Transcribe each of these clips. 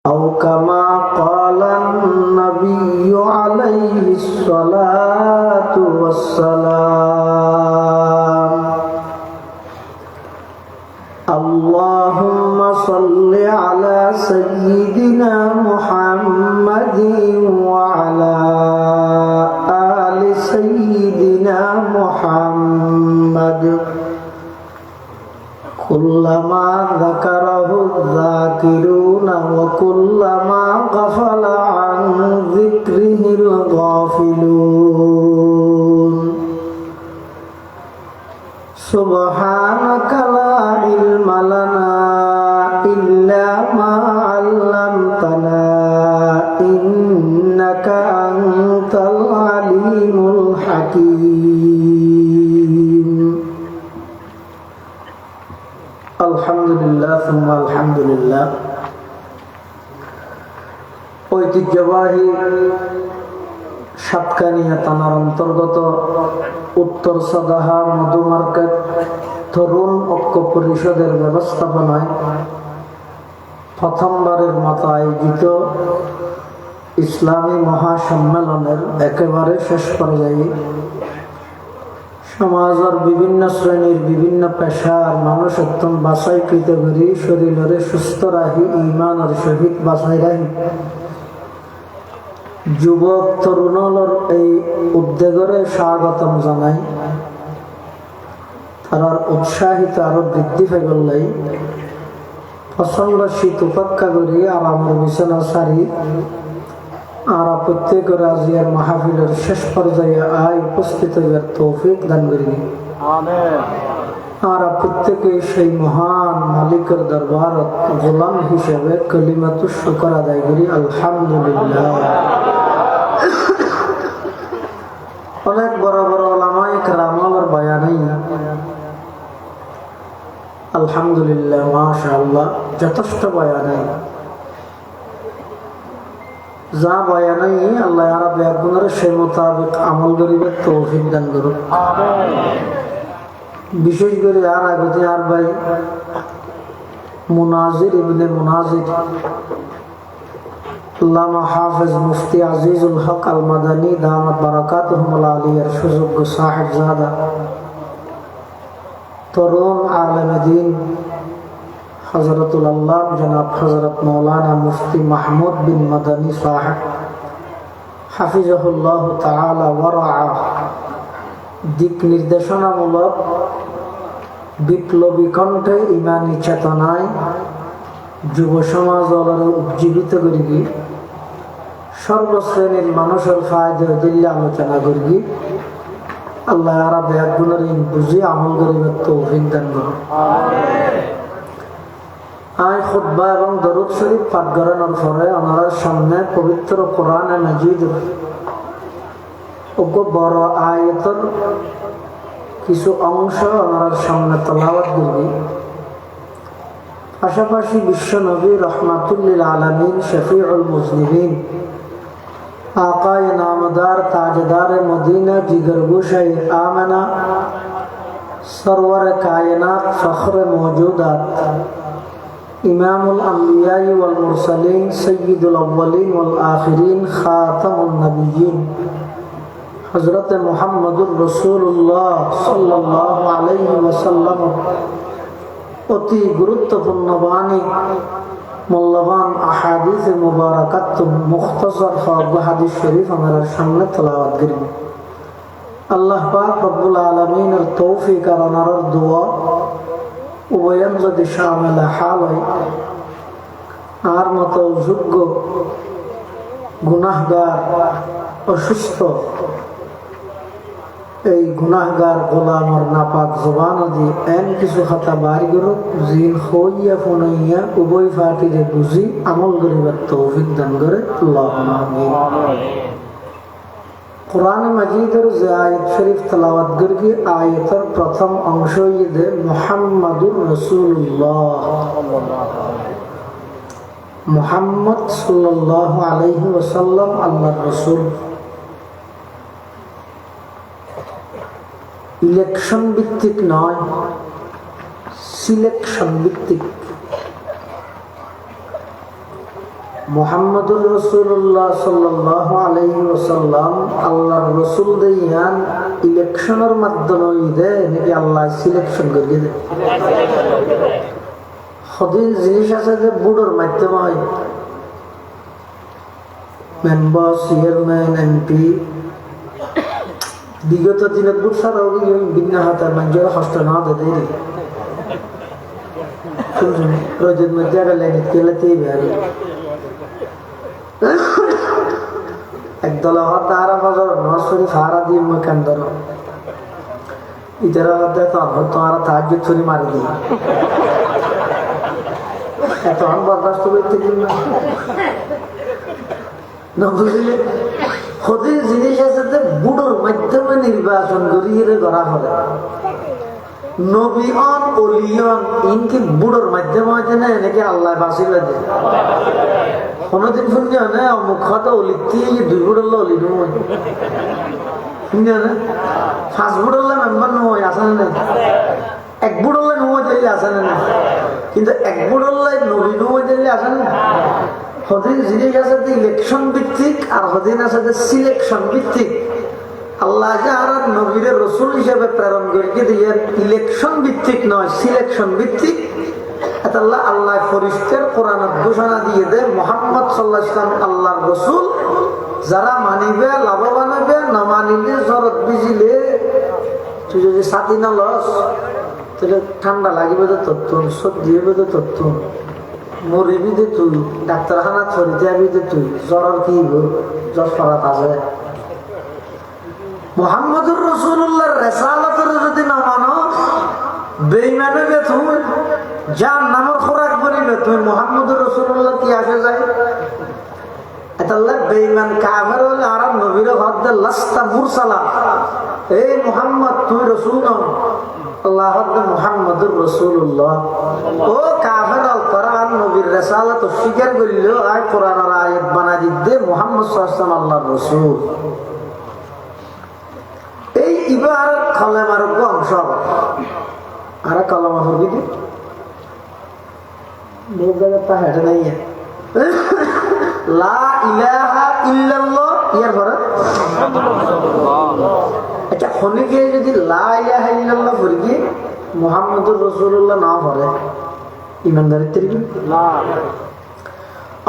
أو كما قال النبي عليه الصلاة والسلام اللهم صل على سيدنا محمد وعلى آل سيدنا محمد كلما ذكره الذاكرون وكلما غفل عن ذكره الغافلون سبحانك لا علم لنا إلا ما علمتنا إنك أنت العليم الحكيم আলহামদুলিল্লাহ সুম্মা আলহামদুলিল্লাহ। ঐতিহ্যবাহী সাতকানিয়া থানার অন্তর্গত উত্তর সদাহা মধু মার্কেট তরুণ ঐক্য পরিষদের ব্যবস্থাপনায় প্রথমবারের মতো আয়োজিত ইসলামী মহাসম্মেলনের একেবারে শেষ পর্যায়ে সমাজের বিভিন্ন শ্রেণীর বিভিন্ন পেশার মানুষ একদম বাছাইকৃত করি শরীরে সুস্থ রাখি ইমানের সহিত বাছাই রাখি যুবক তরুণের এই উদ্যোগরে স্বাগতম জানাই। তার উৎসাহিত আরো বৃদ্ধি পেয়ে গেলেই প্রচন্ড শীত উপেক্ষা করি আর আমার বিছানা সারি আর প্রত্যেকের আজিয়ার মাহফিলের শেষ পর্যায়ে আয় উপস্থিত হইবার তৌফিক দান করি। আর প্রত্যেকে সেই মহান মালিকের দরবার গোলাম হিসেবে কালিমাতুশ শুকর আদায় করি আলহামদুলিল্লাহ। অনেক বড় বড় ওলামায়ে কেরামের বয়ানেই আলহামদুলিল্লাহ মাশাআল্লাহ যথেষ্ট বয়ানে যা বয়ানাই আল্লাহ আরব একগুণের সেই মোতাবেক আমল করিবার তৌফিক দান করুন। বিশেষ করে আর আগতে আর ভাই মুনাজির ইবনে মুনাজির আল্লামা হাফেজ মুফতি আজিজুল হক আল মাদানী দামাত বারাকাতুহুল আলিয়ার সুযোগ্য সাহেবজাদা তরুণ আলেমে দ্বীন হযরতুল আল্লাহ জনাব হযরত মাওলানা মুফতি মাহমুদ বিন মাদানী সাহেব হাফিজাহুল্লাহ তাআলা ওয়া রাআহ দিক নির্দেশনামূলক বিপ্লবী কণ্ঠে ইমানি চেতনায় যুব সমাজ উজ্জীবিত করি সর্বশ্রেণীর মানুষের ফায়দা দিল্লি আলোচনা করি আল্লাহ আরব একগুণের বুঝি আমল করিবার তৌফিক দান করুন। আয় খুতবা এবং দরুদ শরীফ পাঠ করানোর পরে ওনার সামনে পবিত্র কোরআনে মাজিদ বড় আয়াতের কিছু অংশ ওনার সামনে তেলাওয়াত করবি। পাশাপাশি বিশ্ব নবী রহমাতুল লিল আলামিন শফিউল মুজনিবিন আকায়ে নামদার তাজদারে মদিনা জিগরগোশায়ে আমেনা সরওয়ারে কায়নাত ফখরে মওজুদাত ইমামুল আম্বিয়া ওয়াল মুরসালিন সাইয়্যিদুল আউওয়ালিন ওয়াল আখিরিন খাতামুন নবিয়্যিন হযরত মুহাম্মদুর রাসূলুল্লাহ সাল্লাল্লাহু আলাইহি ওয়াসাল্লাম অতি গুরুত্বপূর্ণ বাণী মূল্যবান আহাদিস মুবারাকাত মুখতাসার হাদিস শরীফ আমাদের সামনে তেলাওয়াত করব। আল্লাহ পাক রব্বুল আলামিনের তৌফিক আর ওনার দোয়া উভয়ন যদি শামিল হাল হয় আর মতো যোগ্য গুনাহগার অসুস্থ এই গুনাহগার গোলামর নাপাক জবান দি এন কিছু খাতা বাড়ি করুক জিন হইয়া ফোনাইয়া উভয় ফাটিরে বুঝি আমল করিবার তৌফিক দান করে আল্লাহুম্মা আমিন। কোরআন মাজিদের যে আয়াত শরীফ তেলাওয়াত করি আয়াতের প্রথম অংশ ইদে মুহাম্মাদুর রাসূলুল্লাহ মুহাম্মদ সাল্লাল্লাহু আলাইহি ওয়াসাল্লাম আল্লাহর রাসূল। ইলেকশন ভিত্তিক নয়, সিলেকশন ভিত্তিক। মুহাম্মদুর রাসূলুল্লাহ সাল্লাল্লাহু আলাইহি ওয়াসাল্লাম আল্লাহর রাসূল দেয়ান ইলেকশনের মাধ্যমে দেয় নাকি আল্লাহ সিলেকশন করে দেয়? সদিন জিনিস আছে যে বুড়োর মাধ্যমে হয়, মেম্বার, চেয়ারম্যান, এমপি। বিগত দিনে বুট সারা বিঘ্ন হাতার মানুষের কষ্ট না দিতে রোদের মধ্যে একটা লাইনে কেলাতেই বেড়ে একদল তারা বাজার নশরী ফারা দিয়ে মেকান ধর ইতারা তোমার তাহাজ ছুরি মারি দিই এত বরদাস্ত করতে না বুঝলে। সদিন জিনিস আছে যে বুড়োর মাধ্যমে নির্বাচন করিয়ে করা হবে। নবীন অলিয়ন ইনকি বুড়োর মাধ্যমে হয়েছে না নাকি আল্লাহ বাঁচি লাগে কোনোদিন শুনছি না মুখত অলিতে দুই বুড়োল্লা অলি নয় শুনছি না পাঁচ বুড়োল্লা মেম্বার নয় আসে না এক বুড়োল্লা নয় দিলে আসে না কিন্তু এক বুড়োল্লাই নবী নয় দিলে আসে না। সদিন জিনিস আছে যে ইলেকশন ভিত্তিক আর সদিন আছে যে সিলেকশন ভিত্তিক। আল্লাহ আর নবীর রসুল হিসেবে প্রেরণ করে দিয়ে ইলেকশন ভিত্তিক নয় সিলেকশন ভিত্তিক। আল্লাহ আল্লাহ ফরিস্তের কোরআনের ঘোষণা দিয়ে দেয় মুহাম্মদ সাল্লাল্লাহু আলাইহি ওয়াসাল্লাম আল্লাহর রসুল, যারা মানিবে লাভবান হবে, না মানিলে জরত বিজিলে তুই যদি ছাতি না লস তাহলে ঠান্ডা লাগিবে তো তত্ত্ব, সর্দি হবে তো তত্ত্ব, মরিবি দে তুই, ডাক্তারখানা ছড়িতে আবি দে তুই, জ্বর কি জ্বর ফরাত আছে। মুহাম্মদুর রাসূলুল্লাহর রিসালাতের যদি না মানো বেঈমানে বে তুমি যার নামের খোরাক বলিবে তুমি মুহাম্মদুর রাসূলুল্লাহ কি আসে যায় এতাল্লাহ বেঈমান কাফের হলে আর নবীর হদ্দে লাস্তা মুরসালা, এই মুহাম্মদ তুমি রাসূল নও, আল্লাহ হদ্দে মুহাম্মদুর রাসূলুল্লাহ। ও কাফের কোরআন নবীর রিসালাত স্বীকার করিল আর কোরআনের আয়াত বানাই দিতে মুহাম্মদ সাল্লাল্লাহু আলাইহি ওয়াসাল্লাম আল্লাহর রাসূল। এই ইবার কলেমার অংশ আর কলমা হবি কি বহুত জায়গা তা হেঁটে নাই লা ইলাহা ইল্লাল্লাহ ইয়ার পরে আচ্ছা খনিকে যদি লা ইলাহা ইল্লাল্লাহ পড়ি কি মুহাম্মদুর রাসূলুল্লাহ না পড়ে ইমানদারিত্বের কি না,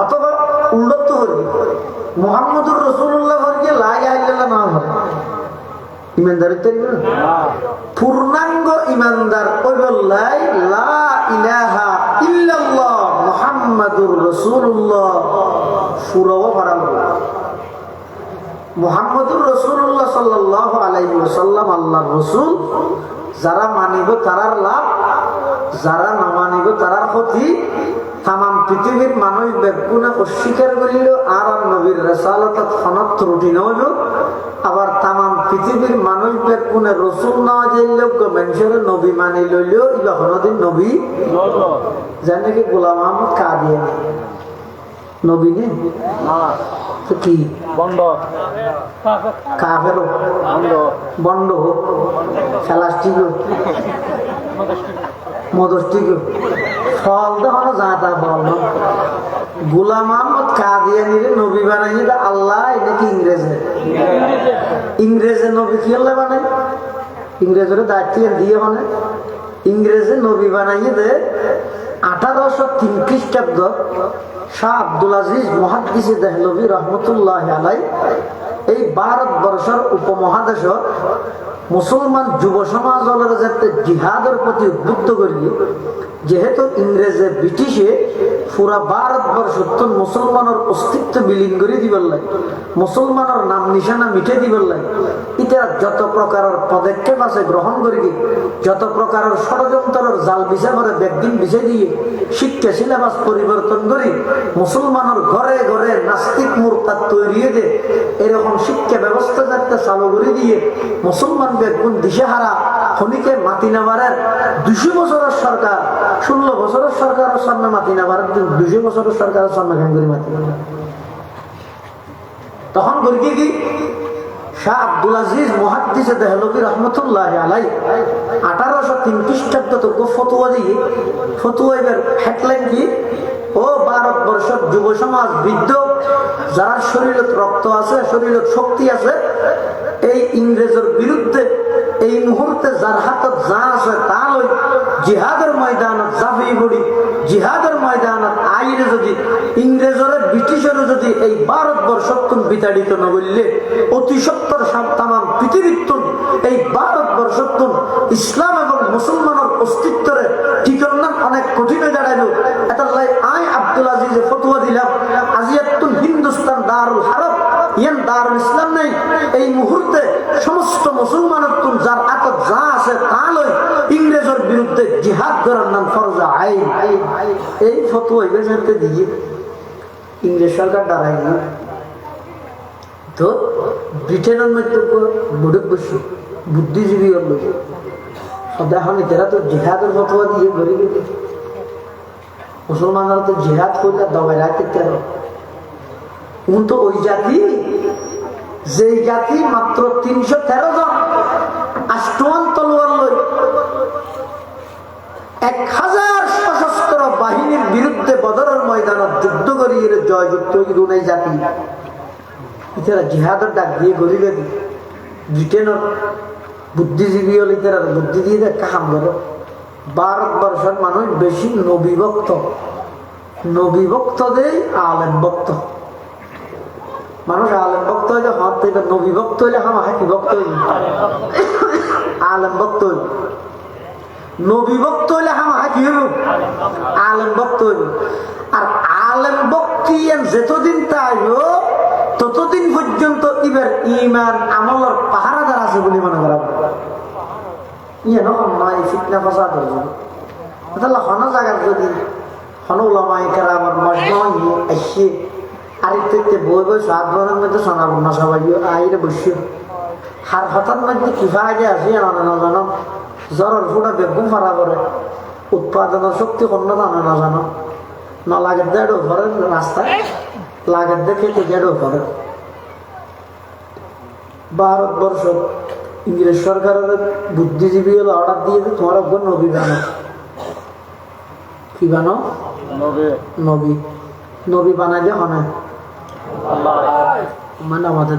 অথবা উল্লত হরি মুহাম্মদুর রাসূলুল্লাহ পড়ি কি লা ইলাহা ইল্লাল্লাহ না পড়ে ইমানদারিত্বের কি না। পূর্ণাঙ্গ ইমানদার ওই বললাই লা ইলাহা ইল্লাল্লাহ মুহাম্মাদুর রাসূলুল্লাহ ফুরাও পড়া মুহাম্মদুর রাসূলুল্লাহ সাল্লাল্লাহু আলাইহি ওয়াসাল্লাম আল্লাহর রাসূল, যারা মানিব তারার লাভ, যারা না মানিব তারার ক্ষতি। তাম পৃথিবীর মানুষ বেগুনে অস্বীকার করিল আর নবীর রিসালাতত খনত ত্রুটি নইল, আবার তাম পৃথিবীর মানুষ বেগুনে রসুল না যাইলেও মানুষের নবী মানি লইলেও ইবা হনদিন নবী যেন নাকি গোলাম আহমদ কাদিয়ানী নবী নেই কি বন্ড কাফের বন্ড খেলাস্টিক মদস্টিক ফল দেখানো যা তা বল না। গোলাম আহমদ কাদিয়ানীর নবী বানাই আল্লাহ নাকি ইংরেজে নবী কি আল্লাহ বানাই ইংরেজের দায়িত্ব দিয়ে মানে ইংরেজে নবী বানাই দে 1803 খ্রিস্টাব্দ শাহ আব্দুল আজিজ মুহাদ্দিস দেহলভী রহমতুল্লাহ আলাই এই ভারতবর্ষের উপমহাদেশ মুসলমান যুব সমাজের যাতে জিহাদের প্রতি উদ্বুদ্ধ করি, যেহেতু ইংরেজে ব্রিটিশে পুরা ভারতবর্ষ মুসলমানের অস্তিত্ব বিলীন করে দিবার লাগে, মুসলমানের নাম নিশানা মিটে দিবার লাগে, এটা যত প্রকারের পদক্ষেপ আছে গ্রহণ করি, যত প্রকারের ষড়যন্ত্রের জাল বিছা করে ব্যাগদিন বিছে দিয়ে শিক্ষা সিলেবাস পরিবর্তন করি মুসলমানের ঘরে ঘরে নাস্তিক মুরতাদ তৈরি দে এরকম শিক্ষা ব্যবস্থা যাতে চালু করে দিয়ে মুসলমান বেগুন দিশেহারা খনিকে মাতি নেওয়ার 200 বছরের সরকার 16 বছরের সরকারের সামনে মাতি নেওয়ার 200 বছরের সরকারের সামনে ঘাম করে মাতি তখন করি কি শাহ আব্দুল আজিজ মুহাদ্দিস দেহলভী রহমতুল্লাহ আলাই 1803 খ্রিস্টাব্দ তো ফতোয়া দিয়ে ফতোয়া এবার হেডলাইন কি ও ভারতবর্ষের যুব সমাজ, বৃদ্ধ যারা শরীরত রক্ত আছে, শরীরত শক্তি আছে, এই ইংরেজের বিরুদ্ধে এই মুহূর্তে যার হাতত যা আছে তা লই জিহাদের ময়দানত জাফিয়ে পড়ি। জিহাদের ময়দানত আইরে যদি ইংরেজের ব্রিটিশের যদি এই ভারতবর্ষত্তুন বিতাড়িত না বললে অতি সত্তর তাম পৃথিবীত্তুন এই ভারতবর্ষত্তুন ইসলাম এবং মুসলমানের অস্তিত্বের ঠিকানা অনেক কঠিন হয়ে দাঁড়াইল। এটা আই আব্দুল আজিজে ফতোয়া দিলাম, আজিয়াতুন হিন্দুস্তান দারুল হারব, ইয়ান দারুল ইসলাম নাই। এই মুহূর্তে সমস্ত মুসলমানের যার আতত যা আছে তা লই ইংরেজের বিরুদ্ধে জিহাদ করার নাম ফরজ আইন। এই ফতোয়া ইংরেজকে দিয়ে ইংরেজ সরকার দাঁড়ায় না তো ব্রিটেনের মধ্যে বুড়ুক বসে বুদ্ধিজীবী বসে সদা এখন এরা তো জিহাদের ফতোয়া দিয়ে গরিব মুসলমানরা তো জিহাদ করলে দবাই রাখতে তো ওই জাতি, যেই জাতি মাত্র 313 জন আষ্টমান তলোয়ার লই 1000 সশস্ত্র বাহিনীর বিরুদ্ধে বদরের ময়দানত যুদ্ধ করি জয়যুক্ত এই জাতি ইতারা জিহাদের ডাক দিয়ে গরিবে ব্রিটেনের বুদ্ধিজীবী হল ইতারা বুদ্ধি দিয়ে কাম করে। ভারতবর্ষের মানুষ বেশি নবীভক্ত দেয় আলেম ভক্ত মানুষ। আলেম ভক্ত হইলে হত নবী ভক্ত হইলে কি ভক্ত হইল আলেম ভক্ত হইল, নবী ভক্ত হইলে কি হইল আলেম ভক্ত হইল। আর আলেম ভক্তি যতদিন তাইল ততদিন পর্যন্ত এবার ইমান আমলের পাহারাদার আছে বলে মনে করা ইয়ে নয় ফিতনা ফসাদ হয়ে যাবে। তাহলে হন জায়গার যদি হন ওলামায়ে কেরামের মজমা আসছে আরেকটা বই বই সাধারণের মধ্যে শোনাব না সবাই আইরে বসে হার হঠাৎ মধ্যে কিফা আগে আসি না জানো জ্বরের ফুটা বেগুন ফারা করে উৎপাদনের শক্তি কন্য জানো না জানো না লাগের দেড়ও ঘরে রাস্তায় লাগের দেখে দেড়ও ঘরে। ভারতবর্ষ ইংরেজ সরকারের বুদ্ধিজীবী হলে অর্ডার দিয়েছে তোমার একবার নবী বানো, কি বানো নবী বানাই দিয়ে হয় মানে আমাদের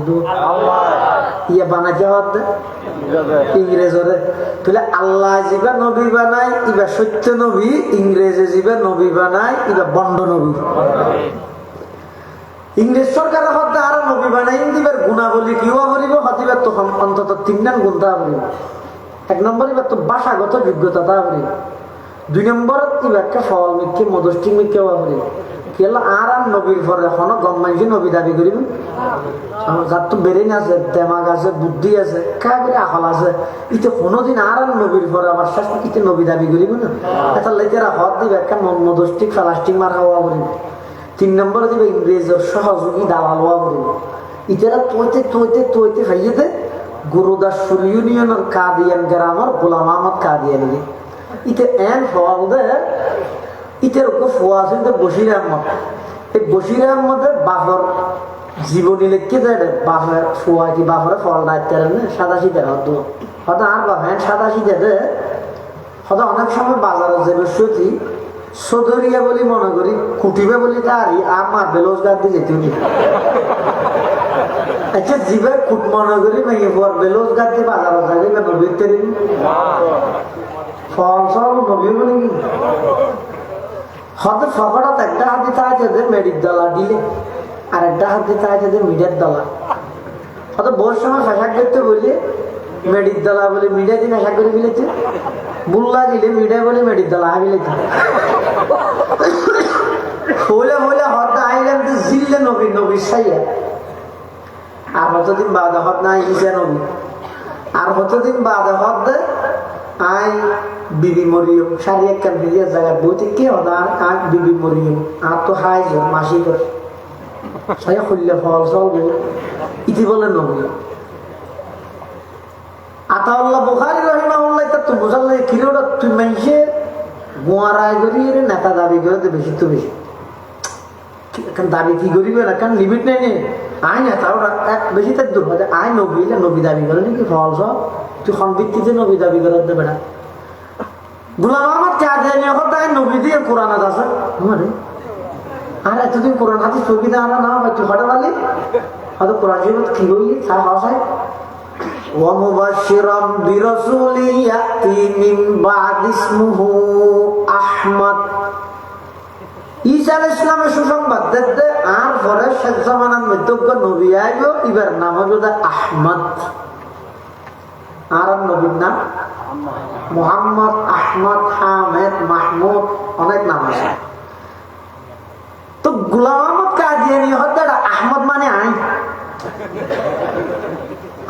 ইয়ে বানাইতে হতে ইংরেজরে তাহলে আল্লাহ যিবা নবী বানাই ইবা সত্য নবী, ইংরেজে যিবা নবী বানাই ইবা বন্ড নবী। ইংরেজ সরকারের হতে আরো নবী বানাই দিবার গুণাবলী কিও করিব হতিবার তো অন্তত 3 গুণ তা করিব। 1 নম্বর এবার তো ভাষাগত যোগ্যতা তা করিব, 2 নম্বর ইবারকে ফল মিথ্যে মদষ্টি মিথ্যে করিব। কেলা আর নবীর পরে এখনো গম মাইছি নবী দাবি করিব যার তো বেরেন আছে, দেমাগ আছে, বুদ্ধি আছে, কাগরে আহল আছে, ইতে কোনোদিন আর নবীর পরে আমার শেষ ইতে নবী দাবি করিব না। এটা লাইতেরা হদ দিবে একটা মদষ্টিক প্লাস্টিক মার হওয়া করিব। 3 নম্বরে দিবে ইংরেজের সহযোগী দালাল হওয়া করিব। ইতেরা তৈতে খাইয়ে দে গুরুদাসপুর ইউনিয়নের কাদিয়ান গ্রামের গোলাম আহমদ কাদিয়ানি ইতে এন ফল দে ইতের ওকে ফোয়া আছে বশির আহমদ। এই বশির আহমদের বাপর জীবনী লিখতে দেয় বাপের ফোয়া কি বাপরে ফল দায়িত্ব সাদা শীতের হতো হয়তো আর বাপ হ্যাঁ সাদা শীতে হয়তো অনেক সময় বাজারে যে বসি সদরিয়া বলি মনে করি কুটিবে বলি তারই আমার বেরোজগার দিয়ে যেতে আচ্ছা জীবে কুট মনে করি ভেঙে পর বেরোজগার দিয়ে বাজারে যাবে না নবীর তেরি ফল সল নবী বলি হয়তো সকালত একটা হাত দিতে আছে যে মেডির দলা দিলে আর একটা হাত দিতে আছে যে মিডিয়ার দলা। হয়তো বহু সময় ফেসাক করতে বলি মেডির দলা বলে মিডিয়া দিন আশা করে ফেলেছে, বুল্লা দিলে মিডিয়া বলে মেডির দলা ফেলেছে। হইলে হয়তো আইলাম তো জিল্লে নবীর সাইয়া আর কতদিন বাদে হত না ইসা নবী আর কতদিন বাদে হত দে আই বিবি মরিয়ম সারি একটা বিরিয়ার জায়গায় বইতে কে হতো আর আজ বিবি মরিয়ম আর তো হাই মাসি করে সাইয়া খুললে ফল সল ইতি বলে নবী। আতাউল্লাহ বুখারী রাহিমাহুল্লাহ তো বুঝাল কিলোটা তুই মাইসে গোয়ারায় করি নেতা দাবি করে তো বেশি তো বেশি দাবি কি করিবে না কারণ লিমিট নেই নে আই নেতা ওরা এক বেশি তার দূর হয় আই নবী দাবি করে নাকি ফল সব তুই সংবৃত্তিতে নবী দাবি করে দেবে না। গোলাম আহমদ কাদিয়ানী নবী দিয়ে কোরআন আছে আর এতদিন কোরআন হাদিস প্রকৃতি আনা না হয় তুই হঠাৎ আলি হয়তো কোরআন জীবন কি বলি তার ভাষায় ومبشرا برسول يأتي من بعد اسمه أحمد ঈসা আলাইহিস সালামের সুসংবাদ দিতে আর পরে শেষ জামানার মধ্যে নবী আইব এবার নাম হলো আহমদ আর নবীর নাম মুহাম্মদ আহমদ হামিদ মাহমুদ অনেক নাম আছে তো গোলাম আহমদ কাদিয়ানী হতে আহমদ মানে আই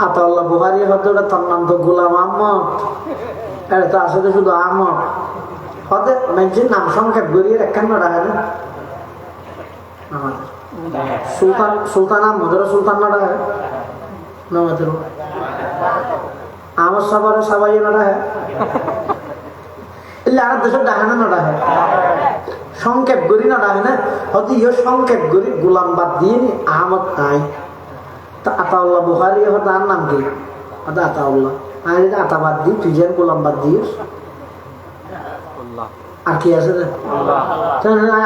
আতাউল্লাহ বুখারী হতে তার নাম তো গোলাম আহমদ এটা তো আসলে শুধু আহমদ হতে মেনশন নাম সংক্ষেপ করিয়ে একখান রাখা না সুলতান সুলতান আহমদের সুলতান না রাখে নমাদের আমার সবার সবাই না রাখে এলে আর দেশের ডাকে না রাখে সংক্ষেপ করি না রাখে না হয়তো ইয়ে সংক্ষেপ করি গোলাম বাদ দিয়ে নি আহমদ নাই তা আতাউল্লাহ বুখারী হতে আর নাম কি আতাউল্লাহ আমি আতা বাদ দিই তুই যেন গোলাম বাদ দিস আর কি আছে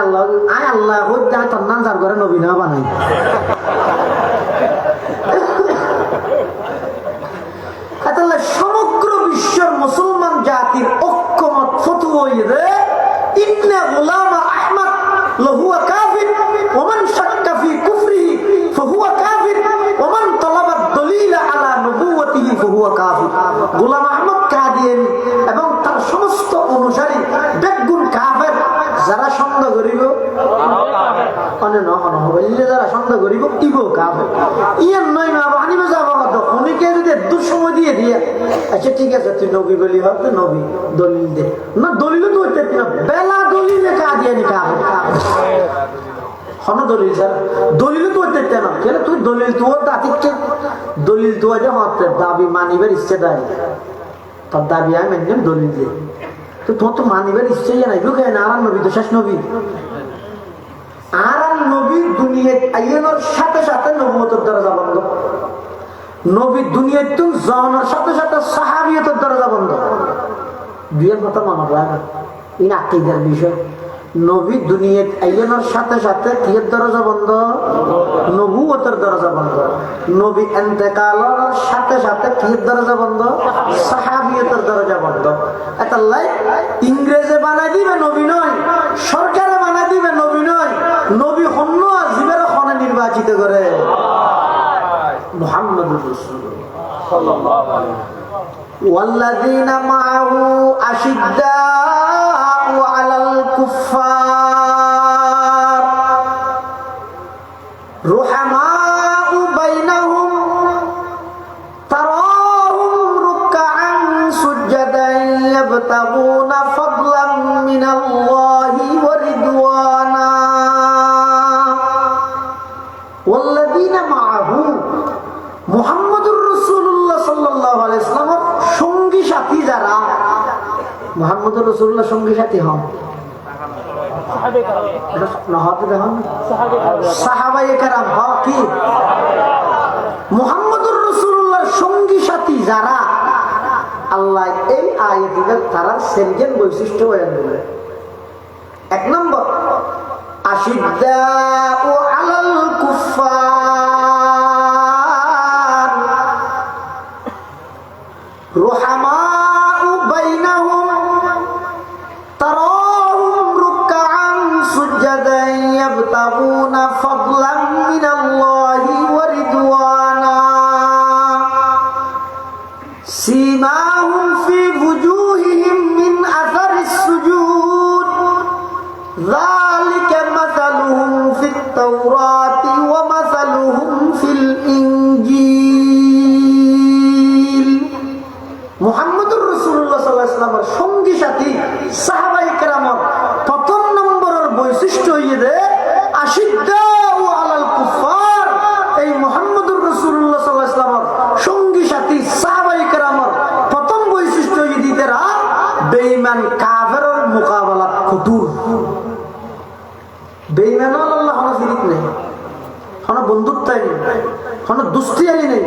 আল্লাহ আল্লাহ তোর নাম যার ঘরে নবী না বানাই সমগ্র বিশ্বের মুসলমান জাতির ঐক্যমত ফতোয়া হইছে ইন্না গোলাম আহমদ লাহুয়া কাফির ওয়া মান শাক্কা ফি কুফরিহি ফাহুয়া কাফির ওয়া মান তালাবা দলিল আলা নবুওয়াতিহি ফাহুয়া কাফির গোলাম আহমদ কাদিয়ানী এবং তার সমস্ত অনুসারী বেগুন কাফের যারা সন্দেহ করিব অনে নহন হবে যারা সন্দেহ করিব ইগো কাফের ইয়ান নয় না আনিবে যাব কত উনিকে যদি দুঃসময় দিয়ে দিয়ে আচ্ছা ঠিক আছে তুই নবী বলি হবে নবী দলিল দে না দলিল তো হইতে না বেলা দলিলে কাদিয়ানী কাফের হন দলিল স্যার দলিল তো হইতে না কেন তুই দলিল তো দাতিকে দলিল তো যে হতে দাবি মানিবার ইচ্ছে দেয় তার দাবি আমি মেনে দলিল দে তো তোমার তো মানিবার ইচ্ছে নাই বুঝে না আর নবী তো শেষ নবী আর নবী দুনিয়ায় আইনের সাথে সাথে নবুয়তের দরজা বন্ধ নবী দুনিয়ায় তুই জানার সাথে সাথে সাহাবিয়তের দরজা বন্ধ দুইয়ের কথা মনে রাখা ইন আকীদার বিষয় নবী দুনিয়ায় আইনের সাথে সাথে কিয়ের দরজা বন্ধ নবুয়তের দরজা বন্ধ নবী ইন্তেকালের সাথে সাথে কিয়ের দরজা বন্ধ সাহাবিয়তের দরজা বন্ধ এতাল্লাই ইংরেজে বানাই দিবে নবী নয় সরকারে বানাই দিবে নবী নয় নবী হন্য জীবের খনে নির্বাচিত করে মুহাম্মদুর রাসূলুল্লাহ সাল্লাল্লাহু আলাইহি ওয়াল্লাযীনা মাআহু আশিদ্দাউ আলাল কুফফার রুহামাউ বাইনাহুম তারাহুম রুকআন সুজদান ইয়াবতাগুনা ফাদলাম মিনাল্লাহি ওয়া রিদওয়ানা ওয়াল্লাযীনা মাআহু মুহাম্মদুর রাসূলুল্লাহ সাল্লাল্লাহু আলাইহি ওয়াসাল্লামের সঙ্গী সাথী যারা মুহাম্মদুর রাসূলুল্লাহ সঙ্গী সাথী হন সাহাবায়ে কেরাম হন কি মুহাম্মদুর রাসূলুল্লাহর সঙ্গী সাথী যারা আল্লাহ এই আয়াতে তারা সেরগেন বৈশিষ্ট্য বয়ান করে এক নম্বর আশিদ্দাউ আলাল কুফফার রুহামাউ বাইনাহুম তারাহুম রুকআন সুজদান ইয়াবতাগুনা ফাদলান মিনাল্লাহি ওয়া রিদওয়ানা সীমাহুম ফি wujuhihim min atharis sujud যালিকা মাসালুহুম ফিত তাওরাতি ওয়া মাসালুহুম ফিল ইনজিল মুহাম্মদুর রাসূলুল্লাহ সাল্লাল্লাহু আলাইহি ওয়াসাল্লামের সঙ্গী সাথী সাহাবায়ে কেরামের প্রথম নম্বরের বৈশিষ্ট্য হইছে আশিদ্দাউ আলাল কুফফার এই মুহাম্মদুর রাসূলুল্লাহ সাল্লাল্লাহু আলাইহি ওয়াসাল্লামের সঙ্গী সাথী সাহাবায়ে কেরামের প্রথম বৈশিষ্ট্য হইছে তারা বেঈমান কাফেরের মোকাবেলা কঠোর বেঈমান আল্লাহ হলো ফিরিত নেই কোনো বন্ধুত্বই নেই কোনো দুস্তিয়ারি নেই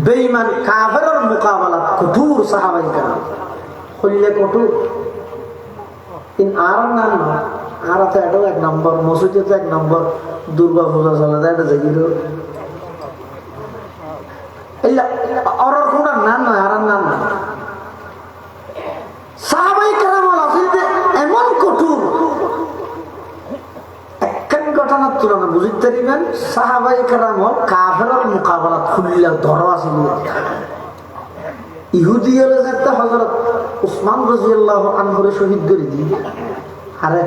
বেঈমান কাফেরের মোকাবেলা কঠোর সাহাবায়ে কেরাম হইলে কঠোর ইন আর নাম না আর তো এটাও 1 নম্বর, মসজিদে তো 1 নম্বর, দুর্গা পূজা চলে যায়, এটা জায়গিল আর কোন নাম নয়, আর নাম নয়। সাহাবাই কেরামল আসলে এমন কঠোর, একখান ঘটনার তুলনা বুঝতে পারিবেন। সাহাবাই কেরামল কাফেরের মোকাবেলা খুললে ধরা আছিল। ইহুদি হলে একটা হযরত উসমান রাদিয়াল্লাহু আনহুরে শহীদ করে দিয়ে আরে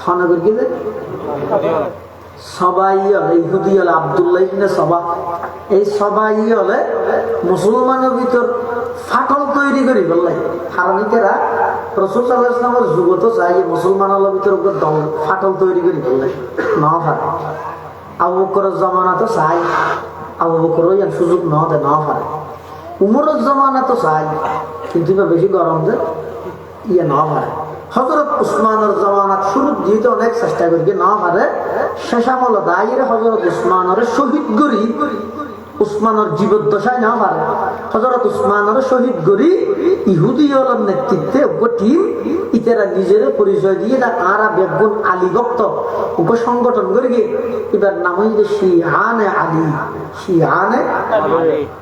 হনগর গেলে সবাই হলে ইহুদি হলে আব্দুল্লাহ ইবনে সাবা, এই সবাই হলে মুসলমানের ভিতর ফাটল তৈরি করি বললাই। হারানিকেরা রাসূল সাল্লাল্লাহু আলাইহি ওয়াসাল্লামের যুগত চাই মুসলমানের ভিতর দল ফাটল তৈরি করি বললাই না পারে। আবু বকরের জামানা তো চাই, আবু বকরও সুযোগ না দেয় না পারে। উমরের জামানা তো চাই, কিন্তু বেশি গরম যে না পারে। হযরত উসমানের জামানাত শুরু দিতে অনেক চেষ্টা করি না পারে। শেষামল দায়ের হযরত উসমানের শহীদ করি, উসমানের জীবদ্দশায় না পারে। হযরত উসমানের শহীদ করি ইহুদি হলের নেতৃত্বে টিম ইতারা নিজের পরিচয় দিয়ে আরা বেগুন আলী ভক্ত সংগঠন করি গিয়ে এবার নাম হইল শিয়ানে আলী, শিয়ানে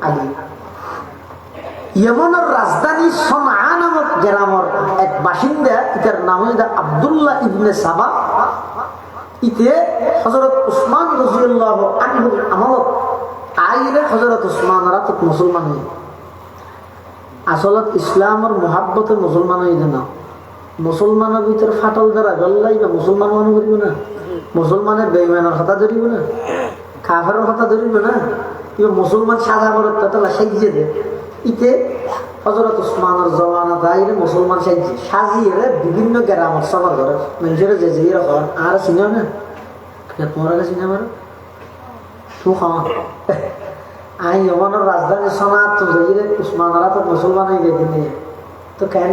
আলী। ইয়েমেনের রাজধানী সনআ নামক গ্রামের এক বাসিন্দা, ইতার নাম হইল আব্দুল্লাহ ইবনে সাবা। ইতে হযরত উসমান রাদিয়াল্লাহু আনহুর আমলত আইরে হযরত উসমানরা তো মুসলমান হই। আসলত ইসলামের মুহাব্বতে মুসলমান হইল না, মুসলমানের ভিতরে ফাটল দ্বারা গল্লাই বা মুসলমান মনে করিব না, মুসলমানের বেঈমানের কথা ধরিব না, কাফেরের কথা ধরিব না, কিংবা মুসলমান সাজা করে কথা সাজিয়ে দেয়। ইতে হযরত উসমানের জমানা দাইরে মুসলমান সাজিয়ে বিভিন্ন গ্রামের সবার ঘরে মানুষের যে যে এরকম আর চিনে না তোমার কাছে চিনে আমার তু খাওয়া আই ইয়েমেনের রাজধানী সনাত তো যাইরে উসমানরা তো মুসলমান হয়ে গেছে নিয়ে তো কেন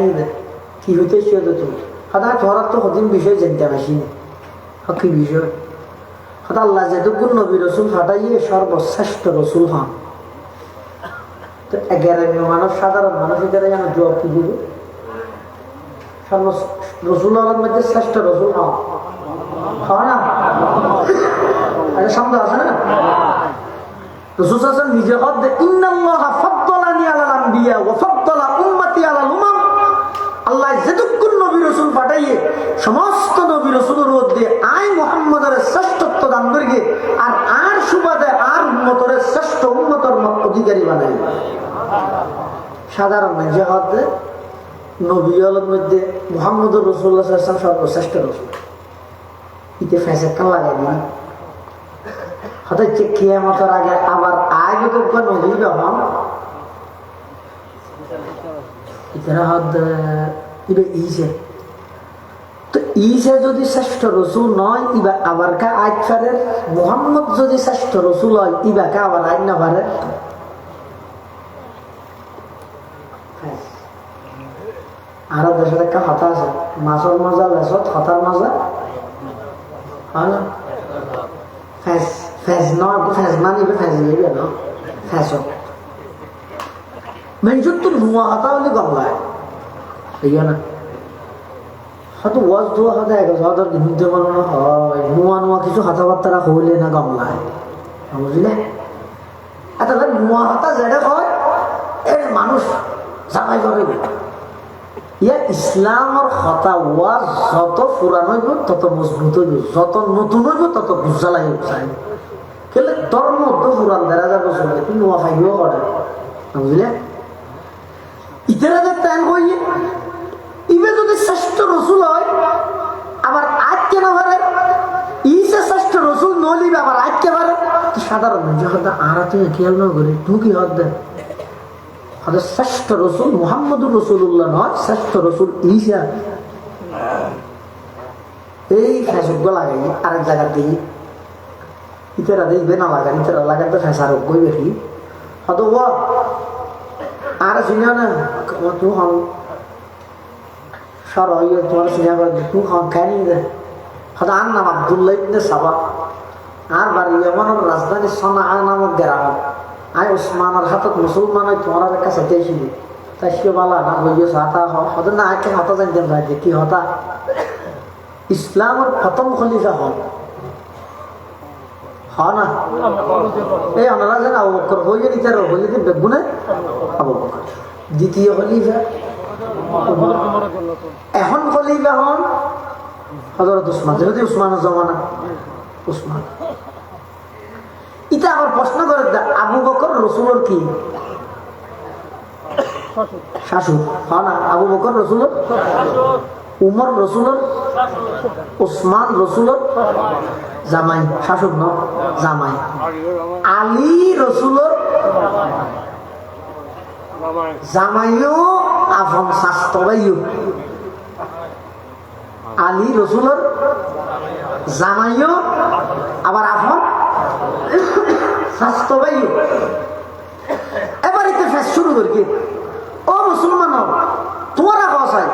কি হইতে শিও তো তুমি হঠাৎ তোমার তো হদিন বিষয় জানতে আসিনি। কি বিষয়? হঠাৎ আল্লাহ যেটুকুন নবী রসুল ফাটাইয়ে সর্বশ্রেষ্ঠ রসুল হন। তো 11 মানুষ সাধারণ মানুষ এদের যেন জবাব কি দিব? রসুল আলম মধ্যে শ্রেষ্ঠ রসুল হন না? সন্দেহ আছে না? রসুল নিজে হদ ইন্নাল্লাহা ফাদ্দালানি আলাল আম্বিয়া ওয়া ফাদ্দালা উম্মতি আলাল উমাম। আল্লাহ যেটুকুন নবী রসুল পাঠাইয়ে সমস্ত নবী রসুলের মধ্যে আই মুহাম্মদের শ্রেষ্ঠত্ব দান করি আর সুবাদে আর উম্মতের শ্রেষ্ঠ উম্মতের অধিকারী বানাই। সাধারণ যে হদ নবী আলমের মধ্যে মুহাম্মদুর রাসূলুল্লাহ সাল্লাল্লাহু আলাইহি ওয়াসাল্লাম সর্বশ্রেষ্ঠ রসুল। ইতে ফেসেকান লাগাই দিই হঠাৎ কিয়ামতের আগে আবার আগে তো নবী হন ইতারা হদ ইবে ইসে তো ইসে যদি শ্রেষ্ঠ রসুল নয় ইবা আবার কা আজ ফারের মুহাম্মদ যদি শ্রেষ্ঠ রসুল হয় ইবা কা আবার আজ না পারে। আরো দেশের একটা কথা আছে মাছের মজা লেসত হতার মজা হয় না? ফেস ফেস ফেস মানিবে ফেস যাইবে না ফেস মেনজুর তো নুয়া হতা হলে গমলায় ইয়া না হয়তো ওয়াজ ধোয়া হতে হয়তো হিন্দু বানানো হয় নুয়া নুয়া কিছু কথাবার্তা হইলে না গমলায় বুঝলে? তাহলে নুয়া হতা যেটা হয় এর মানুষ জামাই করে ইয়া ইসলামের হতা ওয়াজ যত পুরান হইব তত মজবুত হইব, যত নতুন হইব তত বুঝালাই চাই কেলে ধর্ম তো পুরান দেড় হাজার বছর কিন্তু নোয়া ফাইও করে বুঝলে? ইতারা যে ত্যাগ হইয়ে ইবে যদি শ্রেষ্ঠ রসুল হয় আবার আজ কেন পারে ইসে শ্রেষ্ঠ রসুল নলিবে আবার আজ কে পারে সাধারণ যে হতা আর তুই খেয়াল না করি তুই কি হত দেয় হয়তো শ্রেষ্ঠ রসুল মুহাম্মদুর রাসূলুল্লাহ নয়, শ্রেষ্ঠ রসুল ঈসা। এই ফেসবুক লাগাই আরেক জায়গা দিই ইতারা দেখবে না লাগান ইতারা লাগাতে ফেসার গই বেশি হয়তো ও আর চিনিও না তুই হন সর তোমার চিনিয়া করে তুই হন খাই দে হয়তো আর নাম আব্দুল্লাহ ইবনে সাবা আর বাড়ি ইয়েমেনের রাজধানী সনআ নামক গ্রাম আই উসমানের হাতত মুসলমান হয় তোমার কাছে চাইছিলি তাই সে বলা না বইস হাতা হতো না আগে হাতা জানতেন ভাই কি হতা ইসলামের প্রথম খলিফা হন না এই ওনারা যেন আবু বকর হয়ে নিতে হয়ে যেতে বেগুনে আবু বকর দ্বিতীয় খলিফা এখন খলিফা হন হযরত উসমান যেহেতু উসমানের জমানা উসমান এটা আবার প্রশ্ন করে আবু বকর রসুলের কি শাশুড় না আবু বকর রসুলের উমর রসুলের উসমান রসুলের জামাই শাশুড় ন জামাই আলী রসুলের জামাইও আফন শাস্ত্রাইও আলী রসুলের জামাইও আবার আফন শাস্ত্রাইও এবার এতে ফেস শুরু করি ও মুসলমান তোমারা হসাই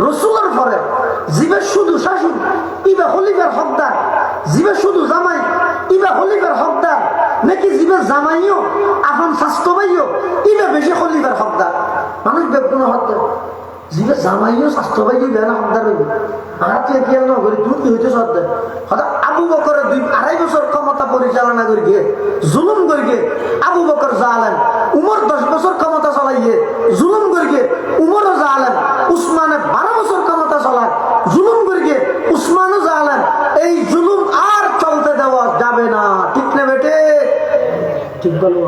রসুলের পরে জিবে শুধু শাশুড় ইবা খলিফার হকদার জিবে শুধু জামাই ইবা খলিফার হকদার নাকি জিবে জামাইও আফন স্বাস্থ্য ভাইও ইবা বেশি খলিফার হকদার মানুষ বেগুন হকদার জিবে জামাইও স্বাস্থ্য ভাইও বেনা হকদার হইবে আর কি না করি তুই কি হইতে সদ্দে হয়তো আবু বকরের 2.5 বছর ক্ষমতা পরিচালনা করি গিয়ে জুলুম করি গিয়ে আবু বকর জালেম উমর 10 বছর ক্ষমতা চালাইয়ে জুলুম করি গিয়ে উমরও জালেম উসমানে 12 বছর ক্ষমতা চালায় জুলুম করি গিয়ে উসমানও জালেম এই জুলুম আর চলতে দেওয়া যাবে না ঠিক না বেটে ঠিক বলো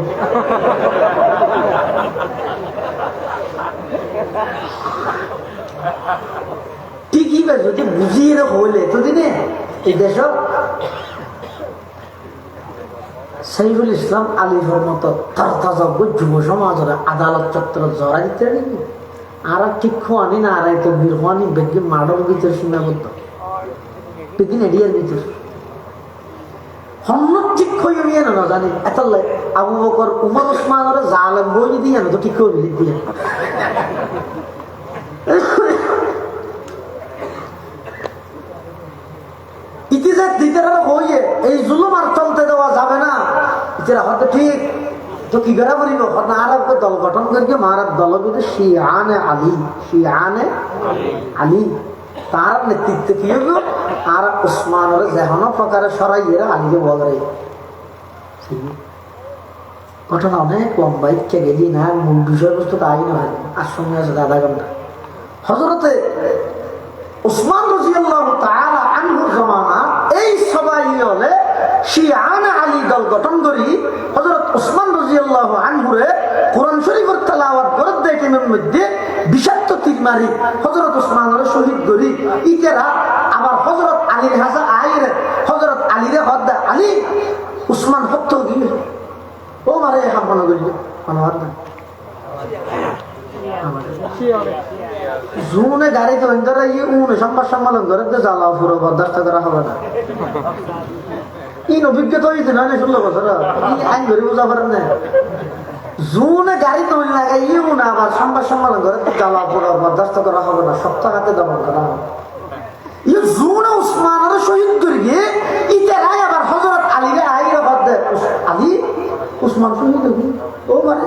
ঠিকই বে যদি বুঝিয়ে হইলে এতদিন এই দেশ সাইফুল ইসলাম আলিফের মতো তারতাজজ্ঞ যুব সমাজের আদালত চত্বর জড়া দিতে নাকি আর ঠিক খোয়ানি না আর একটা বীর খোয়ানি বেগে মাডর ভিতরে সীমাবদ্ধ বেগিন এরিয়ার ভিতরে হন্ন ঠিক হয়ে নিয়ে না জানি এত আবু বকর উমর উসমানের জালেম বই দিয়ে না তো ঠিক করে দিয়ে ইতিহাস দিতে হইয়ে এই জুলুম আর চলতে দেওয়া যাবে না এটা হয়তো ঠিক তো কি করে বলিব আরবকে দল গঠন করিয়ে মারাব দল কিন্তু শিয়ানে আলী তার নেতৃত্বে কি হইব আর উসমানের যেন প্রকারে সরাইয়েরা আলীকে বলে ঘটনা অনেক লম্বাই গেলি না মূল বিষয়বস্তু তাই নয় আর সঙ্গে আছে আধা ঘন্টা হযরতে উসমান রাদিয়াল্লাহু তাআলা আনহুর জামানা এই সবাই হলে শিয়ানে আলী দল গঠন করি হযরত উসমান রাদিয়াল্লাহু আনহুরে কোরআন শরীফের তেলাওয়াত করে দেখেনের মধ্যে বিষাক্ত তীর মারি হযরত উসমানের শহীদ করি ইতেরা আবার হযরত আলীর হাজা আইরে হযরত আলীরে হদ্দা আলী উসমান হত্যা দিল ও মারে হামলা করিল মানবার না জুনে গাড়ি তো ইন্দরা ইয়ে উনে সম্মান সম্মেলন করে তো জ্বালাও পুরো বরদাস্ত করা হবে না ইন অভিজ্ঞতা হয়েছে না 16 বছর আইন ধরে বোঝা পারেন না জুনে গাড়ি তো লাগাই ইয়ে উনে আবার সম্মান সম্মেলন করে তো জ্বালাও পুরো বরদাস্ত করা হবে না সপ্তাহ হাতে দমন করা হবে ইয়ে জুনে উসমানের শহীদ করে গিয়ে ইতেরাই আবার হযরত আলীরে আইরে বদে আলী উসমান শহীদ হবি ও মানে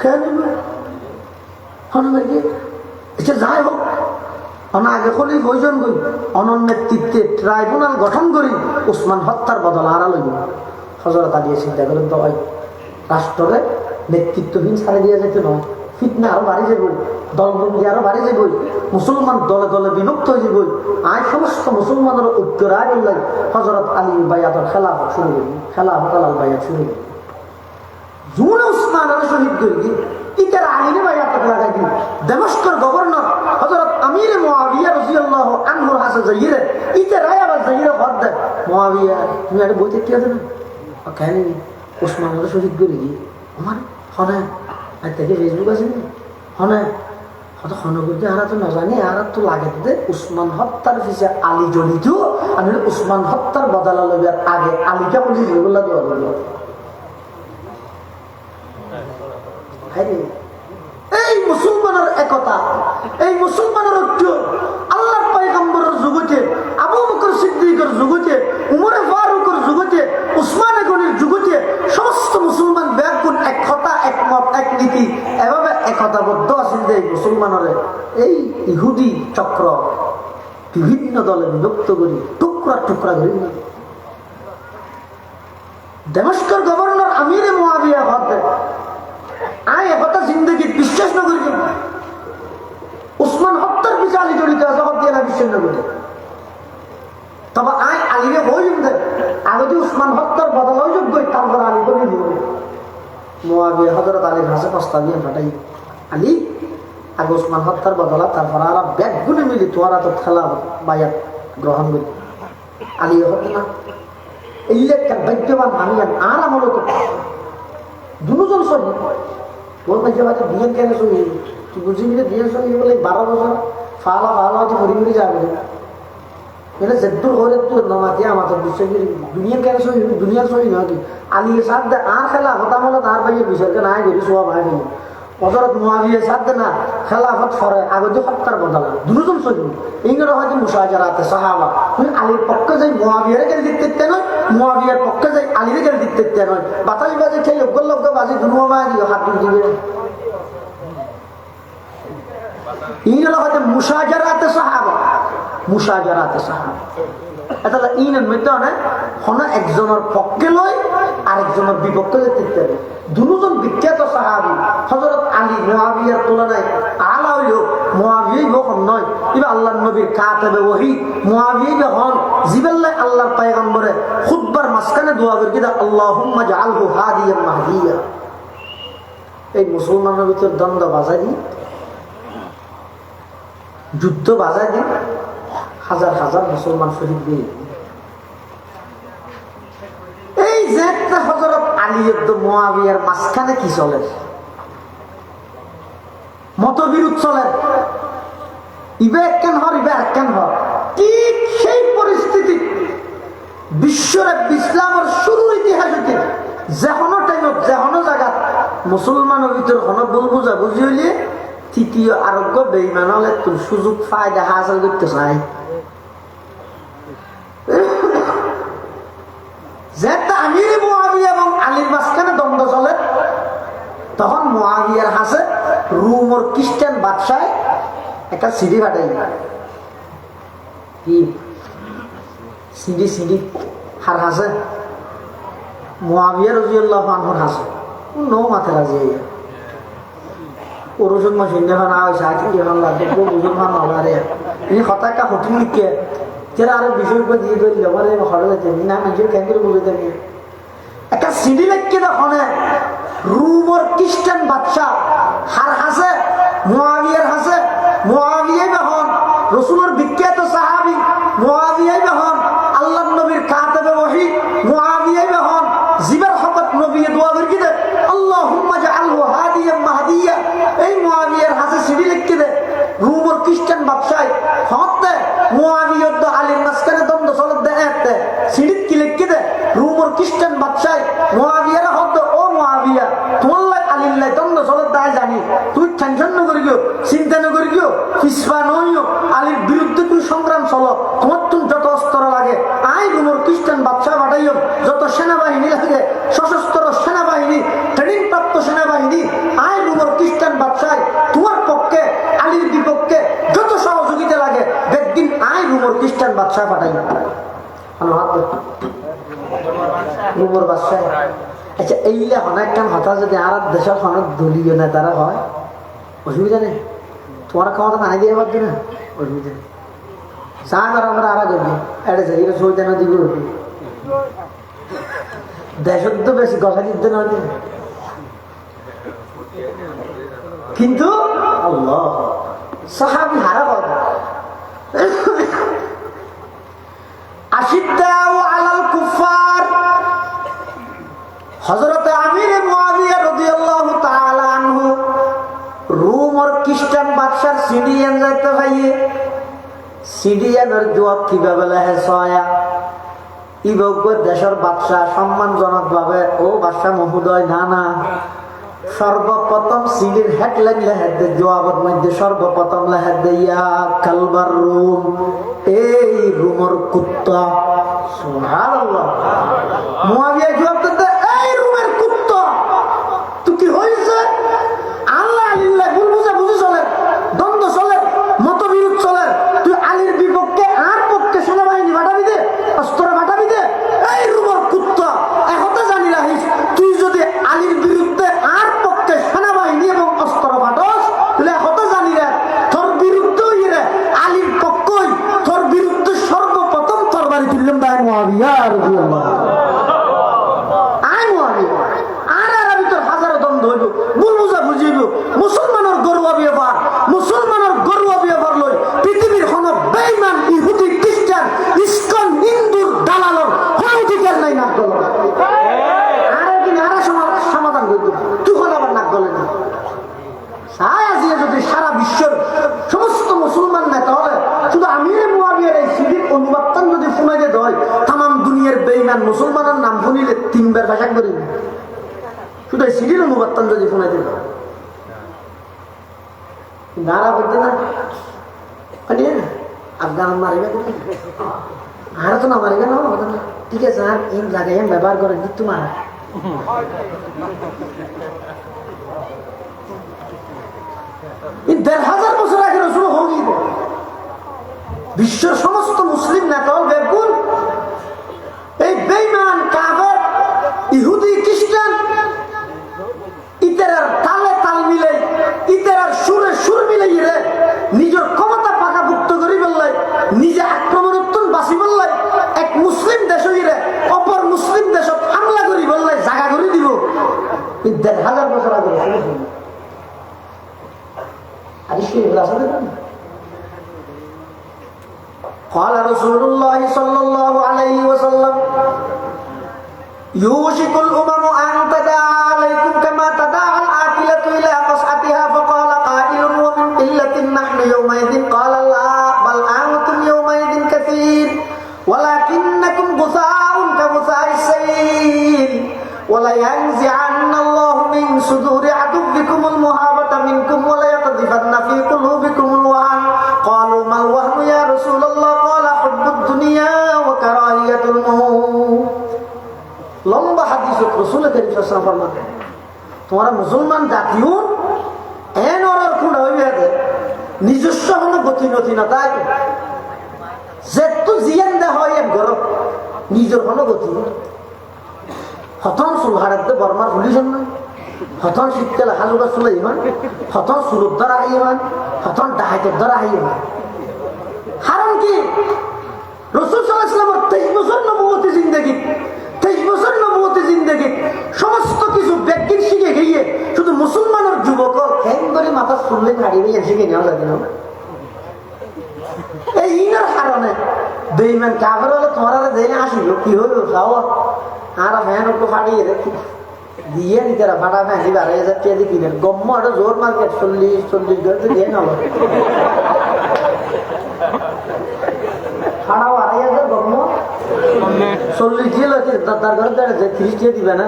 কেন যাই হোক আগে খলি বৈজন করি অনন্য নেতৃত্বে ট্রাইব্যুনাল গঠন করি উসমান হত্যার বদল আড়া লইব হযরত আলী চিন্তা করেন তো রাষ্ট্রের নেতৃত্বহীন ছাড়ে দিয়ে যেতে নয় ফিতনা আরো বাড়ি যাবই দলবন্দি আরো বাড়ি যাবই মুসলমান দলে দলে বিভক্ত হয়ে যাবই আয় সমস্ত মুসলমানের ঐক্য রায় বললাই হযরত আলী বাইয়াতের খেলাফত শুরু করি খেলাফত আল বাইয়াত শুরু করি জুন উসমান শহীদ করি ইতার আলীরে বাইয়াত লাগাই দিই দামেস্কের গভর্নর হযরত আমির মুআবিয়া রাদিয়াল্লাহু আনহুর হাসে যাইরে ইতার রায় আবার যাইরে হদ দে মুআবিয়া তুমি আরে বইতে কি আছে না কেন উসমানের শহীদ করি আমার হনে আর থেকে ফেসবুক আছে না হনে হয়তো হন করতে আর তো না জানি আর তো লাগে দে উসমান হত্যার পিছে আলী জড়িত আমি উসমান হত্যার বদলা লইবার আগে আলীকে বলি যেগুলা দেওয়া হলো এই মুসলমানের একতা এই মুসলমানের ঐক্য আল্লাহর পয়গম্বরের যুগতে আবু বকর সিদ্দিকের যুগতে উমরে ফারুকের যুগতে উসমান গনির যুগতে সমস্ত মুসলমান ব্যাগুণ এক কথা একমত এক নীতি এভাবে একতাবদ্ধ আছেন যে মুসলমানের এই ইহুদি চক্র বিভিন্ন দলে বিভক্ত করি, টুকরা টুকরা করি। দামেস্কের গভর্নর আমিরে মুয়াবিয়া হতে আয় হতা জিন্দগি বিশ্বাস না করি। উসমান হত্যার পিছনে আলী জড়িত আছে, হত্যা না বিশ্বাস না করি। তবে আয় আলীরে বই আগে উসমান হত্যার বদলাও যোগ্য, তারপর আলী করে দিব। মুয়াবিয়া হযরত আলীর কাছে প্রস্তাব দিয়ে পাঠাই, আলী আগে উসমান হত্যার বদলা, তারপর আর ব্যাগ গুলি মিলি তোরা তো খেলা বায়াত গ্রহণ করি। আলী হতো না, এই একটা ভাগ্যবান আমি আর আমলো তো দুজন সহি বলতে যে হয়তো বিয়ে কেন সহি তুই বুঝিনি যে বিয়ে সহি বলে 12 বছর ফালা ভালো হয়তো ঘুরি ঘুরি যাবে এটা যেদুর হলে তুই নমাতি আমাদের বিষয় দুনিয়া কেন সহি, দুনিয়ার সহি নয় কি আলীর সাথে আর খেলা হতাম হলো তার ভাইয়ের বিষয়কে নাই করি সোয়া ভাই হযরত মুয়াবিয়া সাথে না খেলাফত ফরে আগে যে হত্যার বদলা দুজন সহি এইগুলো হয়তো মুশাজারাতে সাহাবা। তুই আলীর পক্ষে যাই মুয়াবিয়ার গেল দিতে নয়, মুয়াবিয়ার পক্ষে যাই আলীর গেল দিতে নয়। বাতাস বাজে খেয়ে লগ্গ বাজে দুনুয়া মায় দিও হাত দিবে। এইগুলো হয়তো মুশাজারাতে সাহাবা, মুশাজারাতে সাহাবা। এটা ইনের মধ্যে না হন একজনের পক্ষে লয় আরেকজনের বিপক্ষে যেতে হবে। দুজন বিখ্যাত সাহাবী হযরত আলী মুয়াবিয়ার তুলনায় আলা হইল মুয়াবিয়াই বহন নয়, ইবা আল্লাহর নবীর কাতাবে ওহী মুয়াবিয়াই বহন জিবাল্লাহ আল্লাহর পয়গম্বরে খুতবার মাঝখানে দোয়া করে কিদা আল্লাহুম্মা জাআলহু হাদিয়াম মাহদিয়া। এই মুসলমানের ভিতর দ্বন্দ্ব বাজাই দি, যুদ্ধ বাজাই দি, হাজার হাজার মুসলমান শহীদ দিয়ে এই যে হযরত আলী ইবনে মুয়াবিয়ার মাঝখানে কি চলে, মতবিরোধ চলে, ইবে কেন হর ইবে কেন হর, ঠিক সেই পরিস্থিতি বিশ্বের ইসলামের শুরুর ইতিহাস হইতে যে কোনো টাইমত যে কোনো জায়গা মুসলমানের ভিতর কোনো ভুল বুঝা বুঝি হইলে তৃতীয় আরোগ্য বেঈমান হলে তোর সুযোগ ফায়দা হাসিল করতে চাই। যেটা আমিরে মুয়াবিয়া এবং আলীর মাঝখানে দ্বন্দ্ব চলে তখন মুয়াবিয়ার হাসে রোমের খ্রিস্টান বাদশায় একটা সিঁড়ি ফাটাই কি সিঁড়ি সিঁড়ি হার হাসে মুয়াবিয়া রাদিয়াল্লাহু আনহুর হাসে নো মাথা রাজি হইয়া ওরজন মাসিন দেখা না হয়েছে আজ কি এখন লাগবে বুঝুন মান হলারে এই কথা একটা হোটেল লিখে যারা আরো বিষয় করে দিয়ে ধরল আমার হরে যেতে না নিজের কেন্দ্রে বুঝে দেবে একটা সিঁড়ি লেখকে দেখো রুমর খ্রিস্টান বাদশা হার হাসে মুয়াবিয়ার হাসে মুয়াবিয়াই বেহন রসুলের বিখ্যাত সাহাবী মুয়াবিয়াই বেহন আল্লাহর নবীর কাতাবে ওহী মুয়াবিয়াই বেহন জিবার হকত নবী দোয়া করে কি দে আল্লাহুম্মা জাআলহু হাদিয়াম মাহদিয়া। এই মুয়াবিয়ার হাসে সিঁড়ি লেখকে দে রুমর খ্রিস্টান বাদশায় হতে মুয়াবিয়ার তো আলীর মাঝখানে দ্বন্দ্ব চলে দেতে সিঁড়ি কি লেখকে দে রুমর খ্রিস্টান বাদশায় মুয়াবিয়ার হতে ও মুয়াবিয়া তোমার লাই আলীর লাই দ্বন্দ্ব চলে তাই জানি তুই টেনশন ন করি গিও চিন্তা ন করি গিও পিছপা নইও আলীর বিরুদ্ধে তুই সংগ্রাম চলো তোমার তুমি যত অস্ত্র লাগে আই রুমর খ্রিস্টান বাদশা বাড়াইও যত সেনাবাহিনী লাগে সশস্ত্র সেনাবাহিনী ট্রেনিং প্রাপ্ত সেনাবাহিনী আই রুমর খ্রিস্টান বাদশায় তোমার পক্ষে আলীর বিপক্ষে যত সহযোগিতা লাগে একদিন আই রুমর খ্রিস্টান বাদশা পাঠাই রুমর বাদশাহ। আচ্ছা এইলে অনেক কাম হতা যদি আর দেশের অনেক দলীয় নেতারা হয় অসুবিধা নেই, তোমার ক্ষমতা মানি দিয়ে পারবে না অসুবিধা নেই চা করা আমরা আর করবি এটা এটা সুবিধা না দিব দেশের তো বেশি কথা দিতে না কিন্তু আল্লাহ সাহাবী হারা পাবে আশিদ্দাউ আলাল কুফার হযরত আমির মুয়াবিয়া রাদিয়াল্লাহু তাআলা আনহু রোম আর খ্রিস্টান বাদশার সিডিয়ান যাইতে ভাইয়ে সিডিয়ানের জবাব কিভাবে লেহে সয়া ইবগ্য দেশের বাদশা সম্মানজনক ভাবে ও বাদশা মহোদয় না না সর্বপ্রথম সিডির হেডলাইন লেহে দে জবাবের মধ্যে সর্বপ্রথম লেহে দে ইয়া কালবার রুম এই রুমর কুত্তা সুবহানাল্লাহ। মুয়াবিয়া জবাব দিতে এই রুমের কুত্তা তুই কি হইছে আল্লাহ আলিল্লাহ ভুল বুঝা বুঝি চলে দ্বন্দ্ব চলে মতবিরোধ চলে তুই আলীর বিপক্ষে রাদিয়াল্লাহু আই মুআবিয়া আর ভিতর হাজারো দ্বন্দ্ব হইব ভুল বুঝা বুঝিব মুসলমানের গর্ব ব্যাপার মুসলমানের গর্ব ব্যাপার লই পৃথিবীর কোন বেঈমান ইহুদি খ্রিস্টান ইসকন হিন্দুর দালালর কোন অধিকার নাই নাক গলা আর একদিন আর সমাধান করব তুই আবার নাক গলে না যদি সারা বিশ্বের সমস্ত মুসলমান নেতা হলে শুধু আমিরে মুআবিয়ার এই সিরির অনুবাদটা যদি শোনা যেত হয় তাম দুনিয়ার বেঈমান মুসলমানের নাম শুনিলে 3 বার ভাষা করি শুধু এই সিরির অনুবাদটা যদি শোনা যেত নারা বলতে না আফগান মারিবে আর তো না মারিবে না ঠিক আছে আর এই জায়গায় ব্যবহার করে দিত মারা এই ১,৫০০ বছর আগে রসুল হয়ে বিশ্বের সমস্ত মুসলিম নেতা বেগুন এই বেঈমান কাফের ইহুদি খ্রিস্টান ইতারার তালে তাল মিলে ইতারার সুরে সুর মিলে নিজের ক্ষমতা পাকাভুক্ত করি বললাই নিজে আক্রমণোত্তর বাঁচি বললাই এক মুসলিম দেশ হইরে অপর মুসলিম দেশ হামলা করি বললাই জায়গা করে দিব এই ১,৫০০ বছর আগে قال رسول الله صلى الله عليه وسلم يوشك الأمم أن تداعى عليكم كما تداعى الآكلة إلى قصعتها فقال قائل ومن قلة نحن يومئذ قال لا بل أنتم يومئذ كثير ولكنكم غثاء كغثاء السيل ولينزعن الله من صدور عدوكم المهابة منكم وليقذفن في قلوبكم الوهن قالوا ما الوهن يا رسول الله قال حب الدنيا وكراهية الموت লম্বা হাদিস রাসূল করিম সাল্লাল্লাহু আলাইহি ওয়াসাল্লাম ফরমাতে তোমরা মুসলমান জাতিও এন অর্ডার কোন হইবে নিজস্ব কোনো গতি নতি না তাই যেত জিয়ান্দা হয় এক ঘর নিজের কোনো গতি হতন সুলহারাতে বর্মার পুলিশন না হতন শীতকালে হালুকা চলে ইমান হতন সুরুর দ্বারা ইমান হতন ডাহাইতের দ্বারা ইমান কারণ কি রাসূল সাল্লাল্লাহু আলাইহি ওয়াসাল্লামের 23 বছর নবুয়তি জিন্দেগি 23 বছর নবুয়তি জিন্দেগি সমস্ত কিছু ব্যক্তির শিখে গিয়ে শুধু মুসলমানের যুবক হ্যাং করে মাথা চুললে নাড়িয়ে শিখে নেওয়া লাগে না এই ইনার কারণে বেঈমান কাফের হলে তোমার জেনে আসিল কি হইল খাওয়া আর ভ্যান একটু ফাটিয়ে রেখে দিয়ে দিতে ফাটা ভ্যান 12,000 টাকা দিয়ে কিনে গম্ম একটা জোর মার্কেট 40 করে দিয়ে নেওয়া ফাটাও 2,500 গম্ম 40 দিয়ে লোক তার ঘরে দাঁড়িয়েছে 30 টাকা দিবে না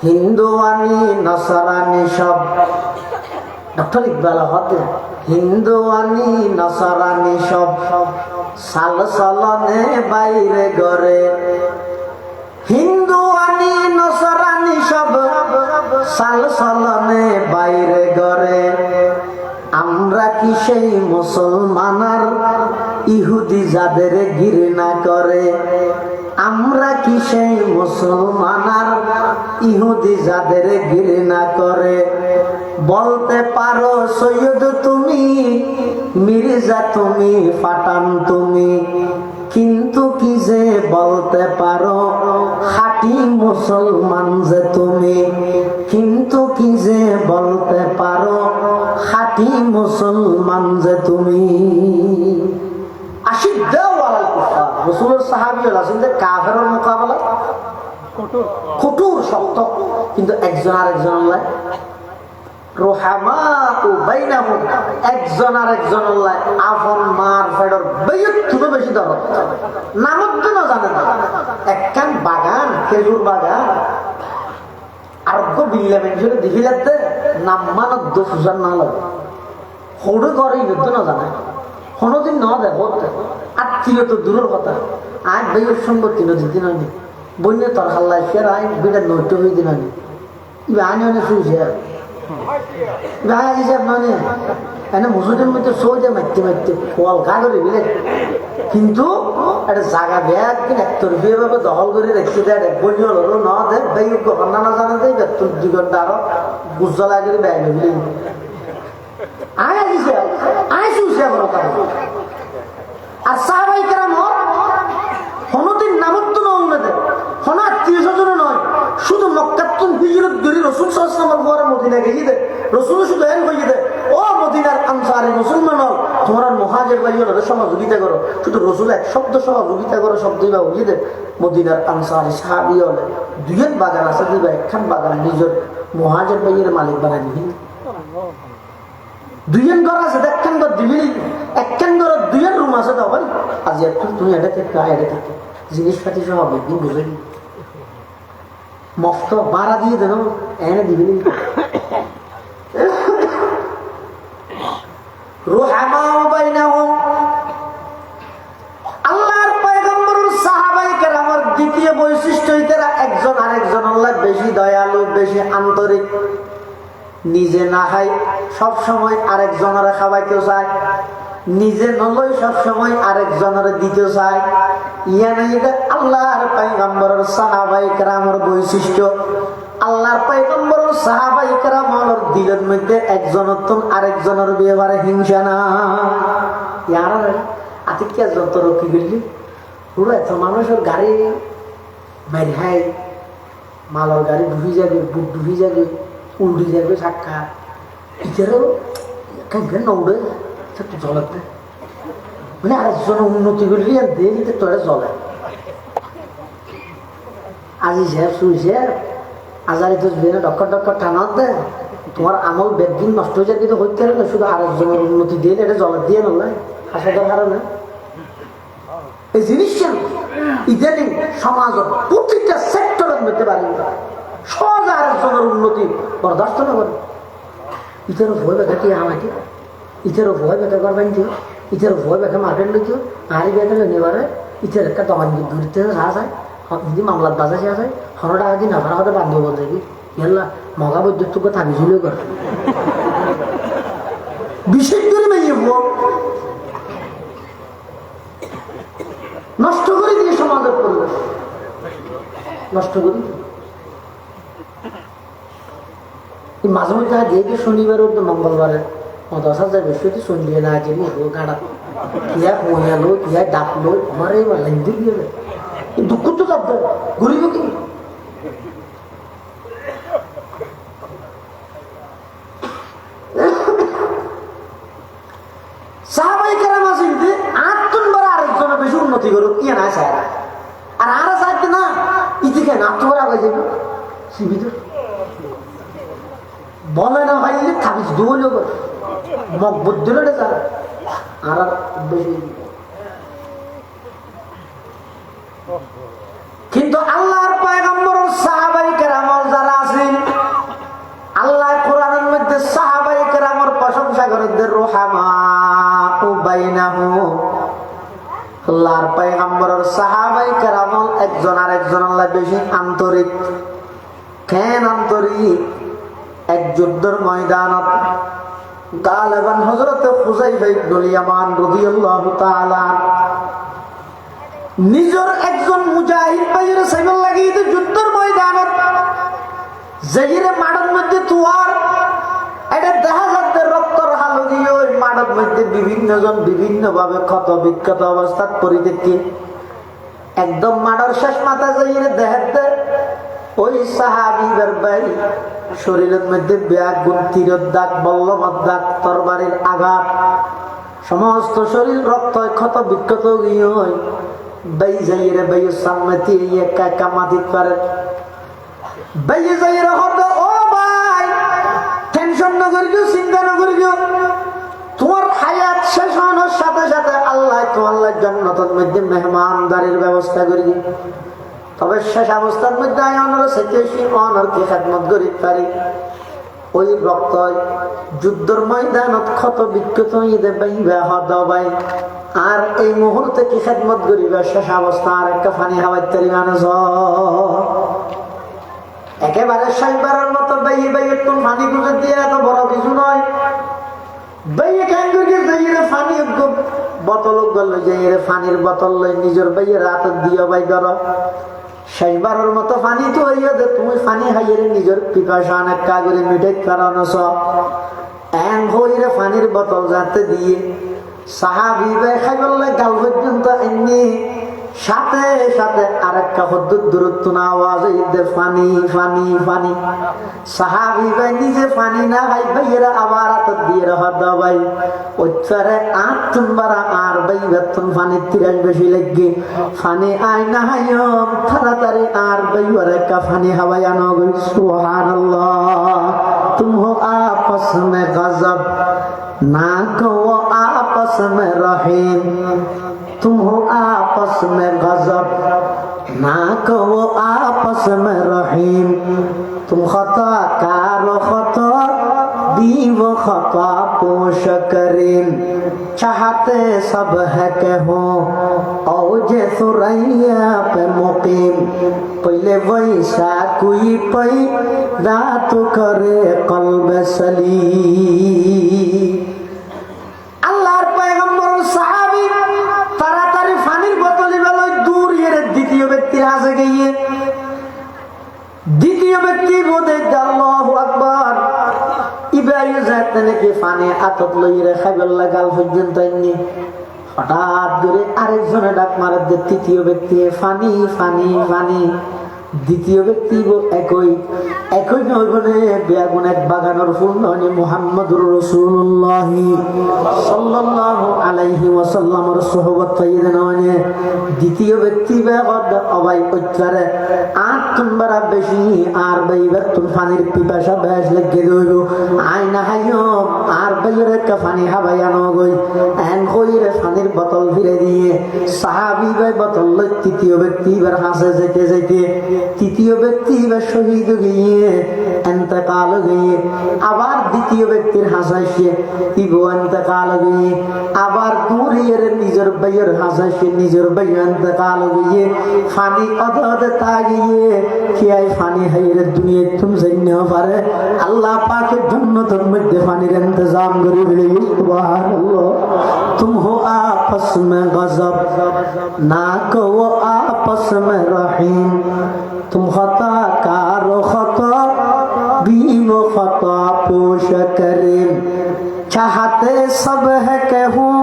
হিন্দু আনি নাসারানি সব ডক্টর ইকবাল হতে হিন্দু আনি নাসারানি সব সাল সালনে বাইরে গড়ে হিন্দু আনি নাসারানি সব সাল সালনে বাইরে গড়ে আমরা কি সেই মুসলমানার ইহুদি যাদের ঘৃণা করে আমরা কি সেই মুসলমানার ইহুদি যাদের ঘৃণা করে বলতে পারো সৈয়দ তুমি মির্জা তুমি পাঠান তুমি কিন্তু কি যে বলতে পারো খাঁটি মুসলমান যে তুমি কিন্তু কি যে বলতে পারো খাঁটি মুসলমান যে তুমি রাসূলের সাহাবীরা আছেন যে কাফেরের মোকাবেলা কঠোর শক্ত কিন্তু একজন আরেকজনের রোহামাতু বাইনাহুম একজন আরেকজনের আপন মার ফেডর বেয়ত থেকে বেশি দরদ নামত না জানে না একখান বাগান খেজুর বাগান আরোগ্য বিল্লা মেনশনে দেখিলাতে নাম মানত দোষার না লাগে হড়ে করে যুদ্ধ না জানে কোনোদিন ন দেখো আত্মীয় তো দূরের কথা আজ বেয়ের সম্পত্তি নদীর দিন হয়নি বন্যে তোর হাল্লায় ফের আই বেটার নৈট হয়ে দিন হয়নি ইবে আনি অনেক শুয়েছে হিসাব মানে এনে মসুদের মধ্যে সৌদে মারতে মারতে ফল খা করে বিলে কিন্তু একটা জায়গা ব্যাগ একতরফিয়ে ভাবে দখল করে রেখে দেয় বন্য হলো ন দেয় বেই ঘটনা না জানা দেয় বেতন 2 ঘন্টা আরো গুজ্জলা করে ব্যাগ বিলে সাল্লাল্লাহু পরে মদিনা গিয়ে দে রসুল শুধু এন হয়ে দে ও মদিনার আনসারি মুসলমান হল তোমরা মুহাজির ভাই হল সহযোগিতা করো শুধু রসুল এক শব্দ সহযোগিতা করো শব্দই বা হয়ে দে মদিনার আনসারি সাহাবি হলে দুইজন বাগান আছে দিবা একখান বাগান নিজের মুহাজির ভাইয়ের মালিক বানাই দিবি দুইজন ঘর আছে একখান ঘর দিবি একখান ঘর দুইজন রুম আছে তো ভাই আজ একটু তুমি এটা থেকে এটা থাকে জিনিসপাতি সহ একদিন বুঝেনি মফত ভাড়া দিয়ে দেন এনে দিবি আল্লাহর পয়গম্বরের সাহাবায়ে কেরামের দ্বিতীয় বৈশিষ্ট্য এরা একজন আরেকজন আল্লাহ বেশি দয়ালু বেশি আন্তরিক নিজে না খাই সব সময় আরেকজনের খাওয়াইতে চায় নিজে নলই সব সময় আরেকজনের দিতে চায় এটা আল্লাহর পয়গম্বরের সাহাবায়ে কেরামের বৈশিষ্ট্য আল্লাহর পয়গম্বরের সাহাবায়ে কেরামের দিলের মধ্যে একজনের তো আরেকজনের ব্যাপারে হিংসা না ইয়ার আতিকে যন্ত্র কি করলি পুরো এত মানুষের গাড়ি বাইরে হাই মালের গাড়ি ডুবি যাবে বুট ডুবি যাবে উল্টি যাবে সাক্ষা ইটারও কেন নৌড়ে একটু জলাতে মানে আরেকজন উন্নতি করলি আর দেরিতে তোরা জলে আজি সাহেব শুইছে আজারি তো ডক্কর ডক্কর টানার দেয় তোমার আমল ব্যাগদিন নষ্ট হয়ে যায় কিন্তু হইতে না শুধু আরেকজনের উন্নতি দিয়ে এটা জলের দিয়ে নয় হাসাটার কারণে এই জিনিসটা ইদানিং সমাজের প্রতিটা সেক্টরের মধ্যে পারি সহজ আরেকজনের উন্নতি বরদাস্ত না করে ইটারও ভয় বেখা কি আমাকে ইটারও ভয় বেখা করবেন দিও ইটারও ভয় বেখা মার্কেট লইতেও আরি বেখা নেবারে ইটার একটা দোকান ঘুরতে আসা যায় যদি মামলার বাজারে আসে 100 টাকা দিন আবার হয়তো বান্ধব দেখি ইয়াল্লা মগা বৈদ্যুৎ থাকি ঝুলে করে বিশেষ করে মেয়ে নষ্ট করে দিয়ে সমাজের পরিবেশ নষ্ট করি মাঝে মধ্যে দিয়ে শনিবার মঙ্গলবারে 10,000 বৃহস্পতি সন্ধ্যে না গেলি গাড়া কিয়া মহিয়ালো কিয়া ডাকলো আমার এই লাইন্দি দিয়ে দুঃখ তো যাবে ঘুরিব কি সাহাবায়ে কেরাম আছেন যে 8 বার আরেকজনের বেশি উন্নতি করুক ইয়ে না চায় আর আর চাইতে না ইতিকে না তোমার আগে যাবে শিবিত বলে না ভাই থাকিস দুলো করে মকবুদ দিল তারা আর বেশি কিন্তু আল্লাহর পয়গম্বরের সাহাবায়ে কেরাম যারা আছেন আল্লাহ কোরআনের মধ্যে সাহাবায়ে কেরামের প্রশংসা করে দেন রুহামাউ বাইনাহুম আল্লাহর পয়গম্বরের সাহাবায়ে কেরাম একজন আরেকজন আল্লাহ বেশি আন্তরিক কেন আন্তরিক এক যুদ্ধের ময়দানত গালেবান হযরত হুযায়ফা ইবনুল ইয়ামান রাদিয়াল্লাহু তাআলা নিজের একজন মুজাহিদ ভাইয়ের সাইকেল লাগিয়ে যুদ্ধের ময়দানত যেইরে মাঠের মধ্যে তুয়ার এটা দেখা যাচ্ছে রক্তর হালু দিয়ে ওই মাঠের মধ্যে বিভিন্ন জন বিভিন্ন ভাবে ক্ষত বিক্ষত অবস্থাত পরিত্যক্তি একদম মাঠের শেষ মাথা যেইরে দেখাতে ওই সাহাবীদের ভাই শরীরের মধ্যে ব্যাগ গুন্তির দাগ বল্লমের দাগ তরবারির আঘাত সমস্ত শরীর রক্ত ক্ষত বিক্ষত গিয়ে হয় ভাই যাইরে ভাইয়ের সামনে দিয়ে একা মাটিত পারে ভাই যাইরে হবে ও ভাই টেনশন না করিও চিন্তা না করিও তোমার হায়াত শেষ হওয়ার সাথে সাথে আল্লাহ তোমার জান্নাতের মধ্যে মেহমানদারির ব্যবস্থা করি তবে শেষ অবস্থার মধ্যে আয়নার সেচেছি অনার কি খেদমত করি পারি ওই রক্ত যুদ্ধের ময়দানত ক্ষত বিক্ষত ঈদে বাইবা হদাবাই আর এই মুহূর্তে কি খেদমত করিবা শেষ অবস্থা আর একটা ফানি হাওয়াইতারি মানুষ একেবারে সাইবারের মতো বাইয়ে বাইয়ে একটু ফানি গুজে দিয়ে এত বড় কিছু নয় বাইয়ে কেন করে যাইরে ফানি বোতল গল যাইরে ফানির বোতল লই নিজের বাইয়ের হাতে দিয়ে বাই ধরো শেষবারের মতো পানি তো হইয়া যে তুমি পানি খাইয়ে নিজের পিপাসা অনেক কাগরে মিঠাই কারণ এন হইরে পানির বোতল যাতে দিয়ে সাহাবি খাই বললে গাল পর্যন্ত এমনি সাথে সাথে আরেকটা হদ্দুর দূরত্ব না আওয়াজ দে পানি পানি পানি। সাহাবি ভাই নিজে পানি না ভাই ভাইয়েরা আবার হাত দিয়ে রাখা দাও ভাই ওইটারে আট তুমবারা আর ভাই বেতন পানির তিরাস বেশি লাগবে পানি আয় না হাইম তাড়াতাড়ি আর ভাই ওর একটা পানি হাওয়াই আনো গই। সুবহানাল্লাহ। तुम हो आपस में गजब ना कहो आपस में रहीम। तुम हो आपस में गजब ना कहो आपस में रहीम। तुम खता कारो खता भी वो खता पोश करीम। चाहते सब है के हो औजे सुरैया पे मुकीम। पहले वैसा कोई पैदा तो करे कल्ब सलीम। আল্লাহর পয়গম্বর সাহাবী তাড়াতাড়ি পানির বোতল লই দূর এর দ্বিতীয় ব্যক্তির কাছে গিয়ে দ্বিতীয় ব্যক্তি বলে আল্লাহু আকবার ইব্রাহিম যাতে পানি আতত লইরে খাইবার লাগাল পর্যন্ত আইনি হঠাৎ করে আরেকজনে ডাক মারে দে তৃতীয় ব্যক্তি পানি পানি পানি। দ্বিতীয় ব্যক্তি একই একই নয় বলে বেগুন এক বাগানের ফুল নয় মুহাম্মদুর রাসূলুল্লাহ সাল্লাল্লাহু আলাইহি ওয়াসাল্লামের সুহবত পাইয়ে নয়। দ্বিতীয় ব্যক্তি বেগদ অবাই উচ্চারে আট তুমবারা বেশি আর বাইবার তুম পানির পিপাসা বেশ লেগে রইল আয়না হাইও আর বাইরে একটা পানি হাবাই আনো গই এন কইরে পানির বোতল ফিরে দিয়ে সাহাবী ভাই বোতল লই তৃতীয় ব্যক্তি এবার হাসে যেতে যেতে তৃতীয় ব্যক্তি এবার শহীদ গিয়ে এন্তকাল গিয়ে আবার দ্বিতীয় ব্যক্তির হাসাইছে ইবো এন্তকাল গিয়ে আবার দূরের নিজের ভাইয়ের হাসাইছে নিজের ভাই এন্তকাল গিয়ে ফানি অদে তা গিয়ে কিয়াই ফানি হাইরে দুনিয়া তুম জানিও পারে আল্লাহ পাকের জান্নাতের মধ্যে পানির ইন্তজাম করে দিলে। সুবহানাল্লাহ। तुम हो आपस में गजब ना कहो आपस में रहीम। तुम खता कारो खता भी वो खता पोश करीम। चाहते सब है कहूँ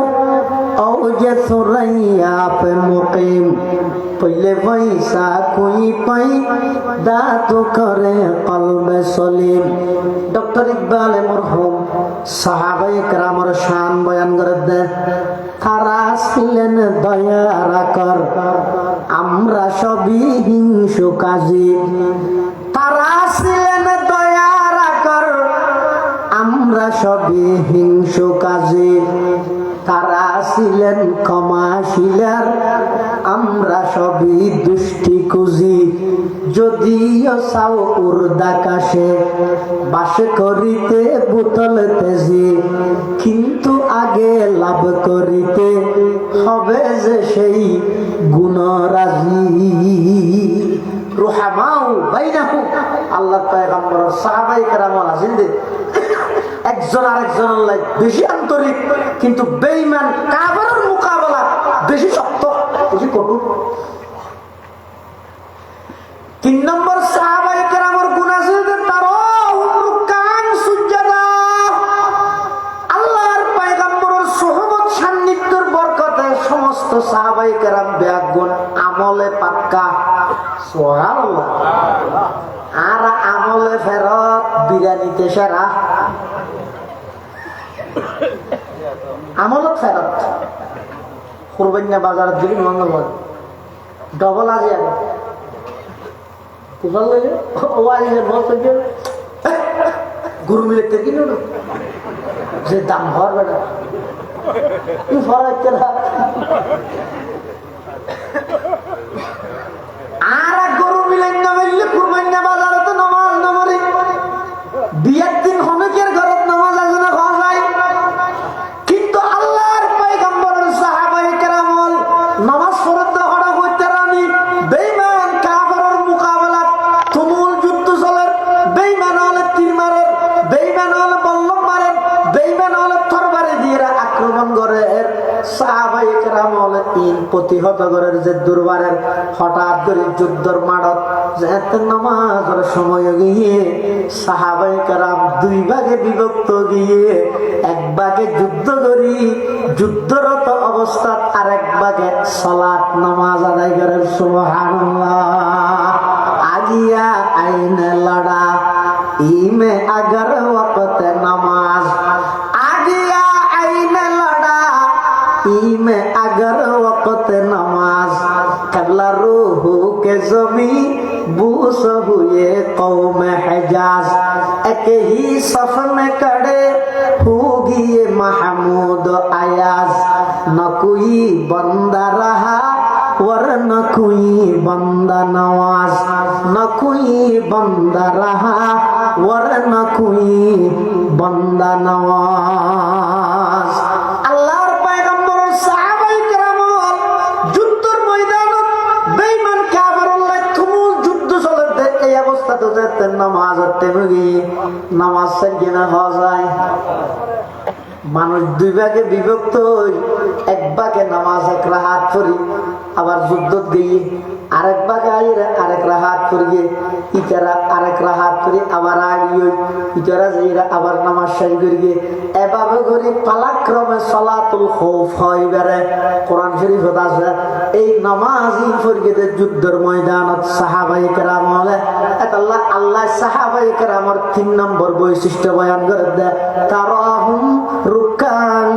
औजे सुरैया पे मुकीम। पहले वैसा कोई पैदा तो करे कल्ब सलीम। डॉक्टर इकबाल मरहुम साहाबाए केरामेर शान बयान করে দেন তারা ছিলেন দয়ার আকার আমরা সবই হিংসু কাজী। তারা ছিলেন দয়ার আকার আমরা সবই হিংসু কাজী। তারা ছিলেন ক্ষমাশীলার আমরা সবই দুষ্টি কুজি। যদিও চাও উর্দাকাশে বাস করিতে বোতল তেজি কিন্তু আগে লাভ করিতে হবে যে সেই গুণরাজি। রুহামাউ বাইনাহুম আল্লাহর পয়গম্বর সাহাবায়ে কেরাম আছেন একজন আরেকজনের লাই বেশি আন্তরিক কিন্তু বেঈমান কাফেরের মোকাবেলা বেশি শক্ত বেশি কঠোর। 3 নম্বর সাহাবায়ে কেরামের গুণ আছে যে তারা রুকান সুজদা আল্লাহর পয়গম্বরের সুহবত সান্নিধ্যের বরকতে সমস্ত সাহাবায়ে কেরাম বেগুন আমলে পাক্কা। সুবহানাল্লাহ। আর আমলে ফেরত বিরানিতে সেরা আমলত ফেরত কুরবানিয়া বাজারের দিকে মঙ্গলবার ডবল আজি আগে বুঝল লাগে ও আজকে বলতে গিয়ে গুরু মিলে কিনো না যে দাম হওয়ার বেটা তুই ফরাইতে আর গরু মিলেন না বললে কুরবানিয়া বাজারে তো নামাজ নমরি বিয়ের দিন হনুকের ঘরত নামাজ আছে না খাওয়া যায় কিন্তু আল্লাহর পয়গম্বরের সাহাবায়ে কেরামল নামাজ পড়তে হড়া করতে রানি বেঈমান কাফেরের মোকাবেলা তুমুল যুদ্ধ চলে। বেঈমান হলে তীর মারে বেঈমান হলে বল্লম মারে বেঈমান হলে তরবারি দিয়ে আক্রমণ করে। সাহাবায়ে কেরামল তিন প্রতিহত করার যে দুর্বারের হঠাৎ করে যুদ্ধের মাঠত যেতে নামাজের সময় গিয়ে সাহাবায়ে কেরাম 2 ভাগে বিভক্ত গিয়ে এক ভাগে যুদ্ধ করি যুদ্ধরত অবস্থাত আর এক বাগে সালাত নামাজ আদায় করেন সুবহানাল্লাহ। আগিয়া আইনে লড়া ইমে अगर वक्त नमाज आगिया आईने लड़ा इमे अगर वक्त नमाज कबला रूह के जमी बूस हुए कौम हिजाज एक ही सफ में कड़े होगी ये महमूद अयाज न कोई बंदा रहा वर न कोई बंदा नवाज न कोई बंदा रहा वर न कोई बंदा नवाज। আল্লাহর পয়গম্বর সাহাবায়ে কেরামল যুদ্ধের ময়দানত বেঈমান কাফেরুল্লাহ তুমুল যুদ্ধ চলতে এই অবস্থা তো যেতে নামাজ পড়তে নামাজ সাইয়ে না হওয়া যায়। মানুষ দুই ভাগে বিভক্ত, এক ভাগে নামাজ এক রাহাত পড়ি আবার যুদ্ধত গিয়ে, আরেক ভাগে আরেক রাহাত পড়িয়ে ইতারা আরেক রাহাত পড়ি আবার আগিয়ে ইতারা যাইরা আবার নামাজ শেষ করিয়ে এভাবে করে পালাক্রমে সালাতুল খৌফ হয় বেড়ে কোরআন শরীফত আছে। এই নামাজই পড়িয়ে যুদ্ধের ময়দানত সাহাবায়ে কেরাম হলে আল্লাহ আল্লাহ সাহাবায়ে কেরামের 3 নম্বর বৈশিষ্ট্য বয়ান করে দেয় তারাহুম রুকান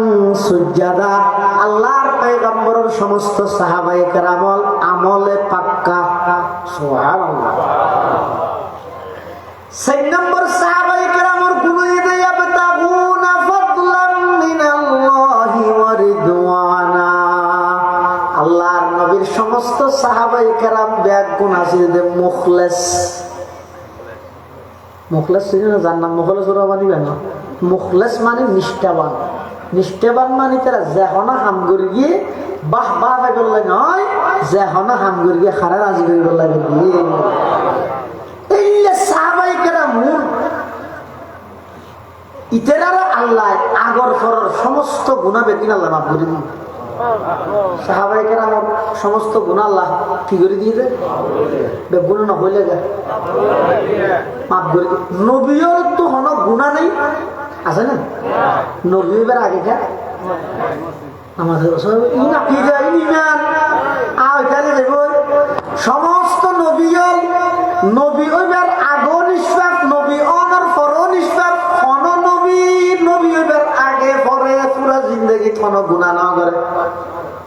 সুজদা। আল্লাহর পয়গম্বরের সমস্ত সাহাবায়ে কেরামল আমলে পাক্কা সুবহানাল্লাহ। 4 নম্বর সাহাবায়ে কেরামের গুণ এতে ইয়াবতাগুনা ফাদলান মিনাল্লাহি ওয়া রিদওয়ানা। আল্লাহর নবীর সমস্ত সাহাবায়ে কেরাম ব্যাগ গুণ আছে যে মুখলেস। মুখলেস চিনে যার নাম মুখলেস ওরা বানিবে না। মুখলেস মানে নিষ্ঠাবান। নিষ্ঠাবান মানে তারা যেহনা হাম করে গিয়ে বাহ বাহ করলে নয়, যেহনা হাম করে গিয়ে খারা রাজি করে করলে সাহাবায়ে কেরাম ইতেরারা আল্লাহ আগর ফরর সমস্ত গুনাহ বেদিন আল্লাহ মাফ করে দিন। সাহাবায়ে কেরামের সমস্ত গুনাহ আল্লাহ কি করে দিয়ে দেয়, বেগুন না হইলে মাফ করে দিন। নবীর তো হন গুনাহ নেই আছে না, নবী এবার আগে খা আমাদের সমস্ত নবী নবী ওইবার আগো নিষ্পাপ, নবী অনর ফর নিষ্পাপ। হন নবী নবী ওইবার আগে পরে পুরা জিন্দগি হন গুনাহ না করে,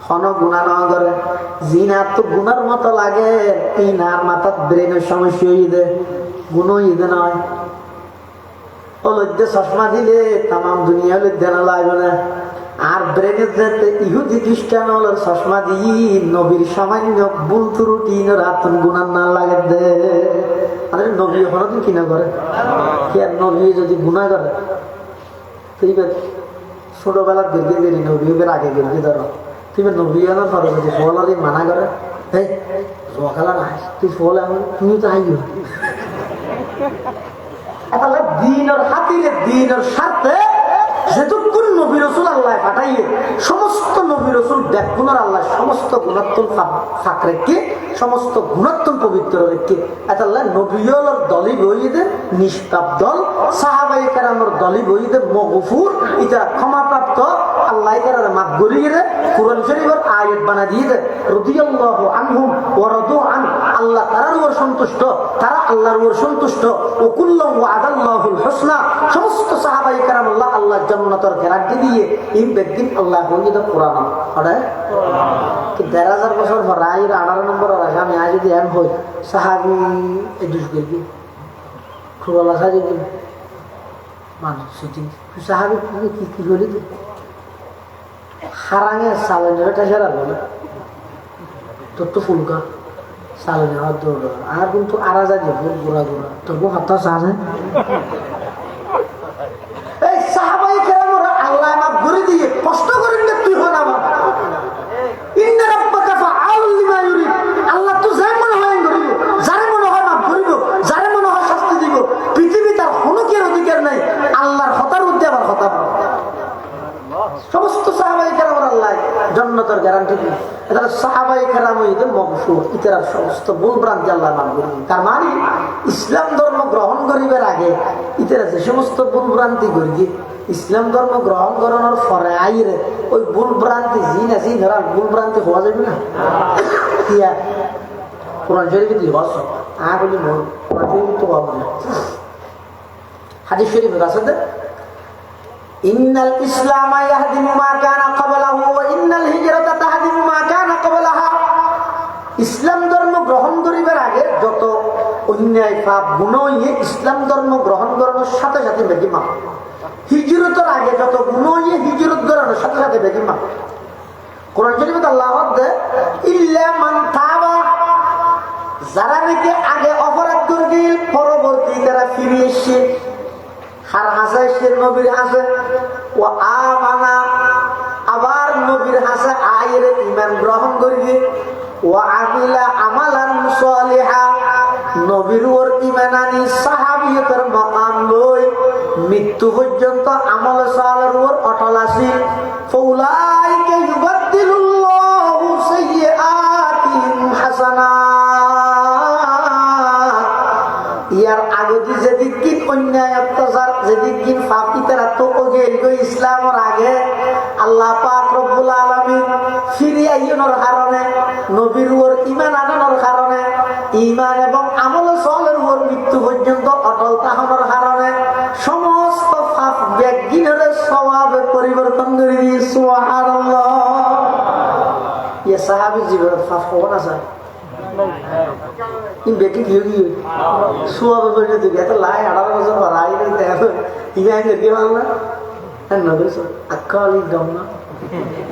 হন গুনাহ না করে। জিনা তো গুনার মতো লাগে, ইনার মাথার ব্রেনের সমস্যা হয়ে দে গুণ হয়ে দে নয়। ও লজ্জে চশমা দিলে তাম দুনিয়া লজ্জা না লাগবে না। আর ব্রেনের যাতে ইহুদি খ্রিস্টান হল চশমা দিয়ে নবীর সামান্য ভুল ত্রুটি রাতন গুনার না লাগে দে। আরে নবী হরদিন কিনা করে কি আর নবী যদি গুণা করে তুই ছোটবেলার দীর্ঘে দেরি নবী আগে দীর্ঘে ধরো তুই নবী আনার পরে যদি ফলারি মানা করে এই জোয়া খেলা না তুই ফল এমন তুমি তো আইও দিনের হাতিরে দিনের স্বার্থে যেটুকুন নবী রাসূল আল্লাহ পাঠাইয়ে সমস্ত নবী রাসূল ব্যাকুণার আল্লাহ সমস্ত গুণাত্মক ফাঁক রেখে সমস্ত গুণাত্মক পবিত্র রেখে আল্লাহ নবীর দলই বইদের নিষ্পাপ দল, সাহাবায়ে কেরামের দলই বইদের মগফুর এটা ক্ষমাপ্রাপ্ত। আল্লাহ তাআলা মাফ করিয়ে দে। কুরআন শরীফের আয়াত বানা দিয়ে দে রাদিয়াল্লাহু আনহুম ওয়া রাদু আন। আল্লাহ তাআলার উপর সন্তুষ্ট, তারা আল্লাহর উপর সন্তুষ্ট। ও কুল্লু ওয়াদাল্লাহুল হুসনা। সমস্ত সাহাবায়ে কেরাম আল্লাহ জান্নাতের গ্যারান্টি দিয়ে এই ব্যক্তি আল্লাহ হয়ে দে কোরআন আরে কি 1,000 বছর পর আই 18 নম্বর রাখা আমি আজ যদি এম হই সাহাবী এডুস গেলি খুবলা সাজে গেল মানুষ সিটি সাহাবী কি কি বলি হারাঙে সালেনটা সেরা বলে তোর তো ফুলকা সালেনে হাত দৌড় আর কিন্তু আরা যায় ফুল গোড়া গোড়া তবু হাতটা সাজে এই সাহাবায়ে কেরাম আল্লাহ মাফ করে দিয়ে কষ্ট করেন না তুই হন আমার ইন্না রাব্বাকা ফাআলুল লিমা ইউরিদ। আল্লাহ তো যাই মনে হয় করিব, যারে মনে হয় মাফ করিব, যারে মনে হয় শাস্তি দিব। পৃথিবী তার কোনো কি অধিকার নাই আল্লাহর হতার উদ্দে আবার হতা। সমস্ত সাহাবায়ে কেরাম আল্লাহ জান্নাতের গ্যারান্টি দিয়ে এটা সাহাবায়ে কেরাম হইতে মগফুর ইতারা সমস্ত ভুল ভ্রান্তি আল্লাহ মাফ করে দিন। তার মানে ইসলাম ধর্ম গ্রহণ করিবার আগে ইতারা যে সমস্ত ভুল ভ্রান্তি করি ইসলাম ধর্ম গ্রহণ করানোর পরে আইরে ওই ভুল ভ্রান্তি জি না জি ধরা ভুল ভ্রান্তি হওয়া যাবে না কিয়া কোরআন শরীফে দিল বস বলি কোরআন শরীফে তো হওয়া না হাদিস শরীফ আছে ইন্নাল ইসলাম ইয়াহদিমু মা কানা ক্বাবলাহু ওয়া ইন্নাল হিজরাতা তাহদিমু মা কানা ক্বাবলাহা ইসলাম ধর্ম গ্রহণ করিবার আগে যত অন্যায় পাপ গুনাহ হইয়ে ইসলাম ধর্ম গ্রহণ করার সাথে সাথে বেগিমা হিজরতের আগে যত গুনাহ হইয়ে হিজরত করার সাথে সাথে বেগিমা কোরআন শরীফে আল্লাহ বলে ইল্লা মান তাবা যারা নাকি আগে অপরাধ করে পরবর্তী তারা ফিরে এসে হার হাসে সে নবীর হাসে ও আমানা আবার নবীর হাসে আয়ের ঈমান গ্রহণ করিবে ও আমিলা আমালান সালিহা নবীর ওর ঈমান আনি সাহাবিয়তের মাকাম লই মৃত্যু পর্যন্ত আমল সালের ওর অটল আছে ফাউলাইকা ইউবাদদিলুল্লাহু সাইয়্যাতিহিম হাসানাত ইয়ার আগে যেদিন অন্যায় অত্যাচার যেদিন পাপী তারা তো ইসলামের আগে আল্লাহ পাক রব্বুল আলামিন ফিরে আইনোর কারণে নবীর উপর ঈমান আনানোর কারণে ঈমান এবং আমল সালের উপর মৃত্যু পর্যন্ত অটল থাকার কারণে সমস্ত পাপ ব্যাগিনের সওয়াবে পরিবর্তন করে দিয়ে সুবহানাল্লাহ ইয়া সাহাবী জীবনের পাপ হওয়া না sir in beking yogi suwa ba je de ta lai ada ba so rai ni te iya ke dia na and no so akali gamna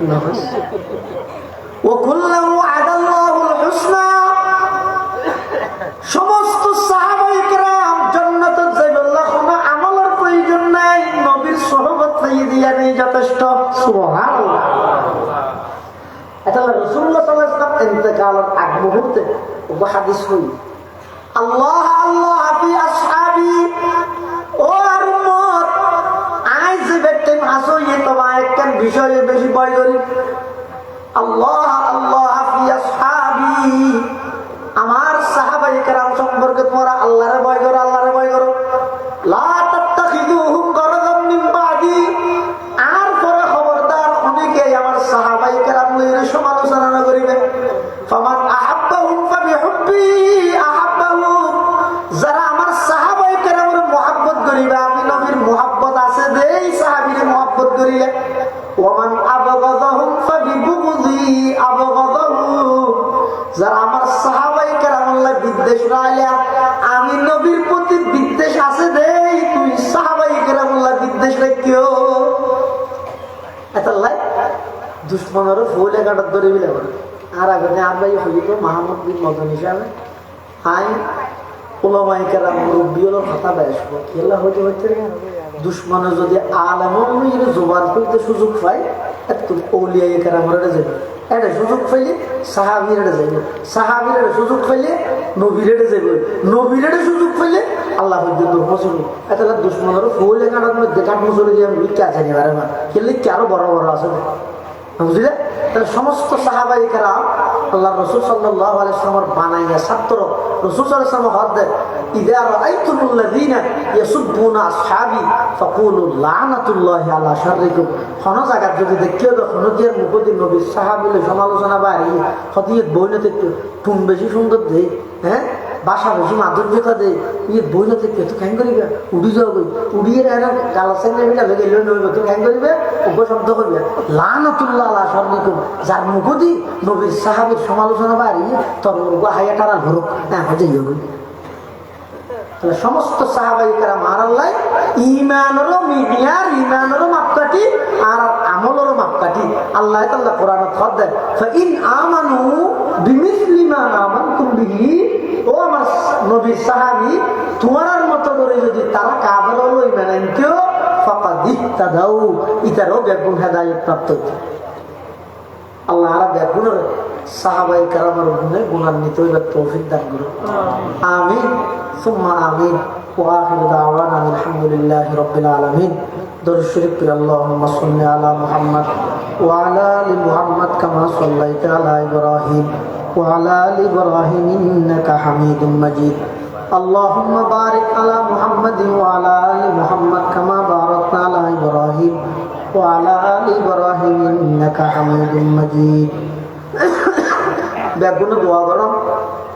no wa kullu wa'ada Allahu al-husna সমস্ত সাহাবায়ে কেরাম জান্নাতে যাইবে আল্লাহ কোন আমলের প্রয়োজন নাই নবীর সুহবত পাইয়ে দিয়া নেই যথেষ্ট সুবহানাল্লাহ এটা রাসূলুল্লাহ সাল্লাল্লাহু আলাইহি ওয়াসাল্লাম ইন্তেকালের আগ মুহূর্তে ওই হাদিস হই আল্লাহ আল্লাহ ফি আসহাবি ও উম্মত আইজ বেতে আসোয়ে তোমার একটা বিষয়ে বেশি ভয় করি আল্লাহ আল্লাহ ফি আসহাবি আমার সাহাবায়ে কেরাম সম্পর্কে তোমরা আল্লাহরে ভয় করো আল্লাহরে ভয় করো লা তাত্তাখিদুহুম গরদাম মিন বাদি আর পরে খবরদার অনেকে আমার সাহাবায়ে কেরাম লইরে সমালোচনা না করিবে ফামান আহাব্বাহুম ফাবিহুব্বি আহাব্বাহু যারা আমার সাহাবায়ে কেরামের মুহাব্বত করিবে আমি নবীর মুহাব্বত আছে দেই সাহাবীর মুহাব্বত করিলে ওমান আবগাদাহুম ফাবিবুগদি আবগাদাহু যারা আমার সাহাবায়ে কেরামের বিদ্বেষ রাইলে আমি নবীর প্রতি বিদ্বেষ আছে দেই তুই সাহাবায়ে কেরামের বিদ্বেষ রাখিও এতলাই দুশমনের ফুলে কাটা ধরে বিলে আর আগে আব্বাই হইতো মাহমুদ বিন মদন হিসাবে আই ওলামায়ে কেরাম মুরব্বি হলো কথা বেশবো খেলা হইতে হইতে দুশমনে যদি আলেমও জোবান করতে সুযোগ পায় একটু ওলিয়ায়ে কেরামরে যাবে এটা সুযোগ পাইলে সাহাবীরা যাবে সাহাবীরা সুযোগ পাইলে নবীরা যাবে নবীরা সুযোগ পাইলে আল্লাহ পর্যন্ত পৌঁছবে এটা দুশমনের ফুলে কাটার মধ্যে কাটমো চলে গিয়ে লিখে আছে এবারে আমার খেললে কি আরো বড় বড় আছে বুঝলে তাহলে সমস্ত সাহাবায়ে কেরাম আল্লাহ রাসূল সাল্লাল্লাহু আলাইহি ওয়াসাল্লামের বানাইয়া ছাত্র রাসূল সাল্লাল্লাহু আলাইহি ওয়াসাল্লাম হাদ ইযা রাআইতুমুল লাযিনা ইয়াসুবুনা আসহাবি ফাকুলু লানাতুল্লাহি আলা শাররিকুম কোন জায়গা যদি দেখিও কোন দিয়ের মুখদি নবী সাহাবীদের সমালোচনা বাড়ি হদিয়ে বইনতে টুন বেশি সুন্দর দেই হ্যাঁ বাসা বেশি মাধুর্যতা দেই এই বইনতে কত কেন করিবে উড়ি যাও গই উড়িয়ে এরা গালাসেন নেবিলা লেগে লই নই কত কেন করিবে উপশব্দ করিবে লানাতুল্লাহ আলা শাররিকুম যার মুখদি নবীর সাহাবীর সমালোচনা বাড়ি তোর মুখ হাইয়া টারা ঘরক হ্যাঁ হয়ে যাইও তাহলে সমস্ত সাহাবায়ে কেরাম আর আল্লাহ ঈমানেরও মিয়ার ঈমানেরও মাপকাঠি আর আমলেরও মাপকাঠি আল্লাহ তাআলা কোরআনে খোদ দেয় ফা ইন আমানু বিমিসলি মা আমানতুম বিহি ও আমার নবী সাহাবী তোমার মতো করে যদি তারা কাফের হলো ঈমান আনতেও ফাকাদ ইহতাদাউ ইতারও বেগুন হেদায়েত প্রাপ্ত হইতো আল্লাহ আর বেগুনের সাহাবায়ে কেরামের গুণে গুণান্বিত হইবার তৌফিক দান করুন আমিন সুম্মা আমিন ওয়া আখিরু দাওয়ানা আলহামদুলিল্লাহি রাব্বিল আলামিন দরুদ শরীফ পড়ি আল্লাহুম্মা সাল্লি আলা মুহাম্মদ ওয়া আলা আলি মুহাম্মদ কামা সাল্লাইতা আলা ইব্রাহিম ওয়া আলা আলি ইব্রাহিম ইন্নাকা হামিদুম মাজিদ আল্লাহুম্মা বারিক আলা মুহাম্মাদিন ওয়া আলা আলি মুহাম্মদ কামা বারাকতা আলা ইব্রাহিম وعلى آل إبراهيم إنك حميد مجيد ব্যাগুণ দোয়া করো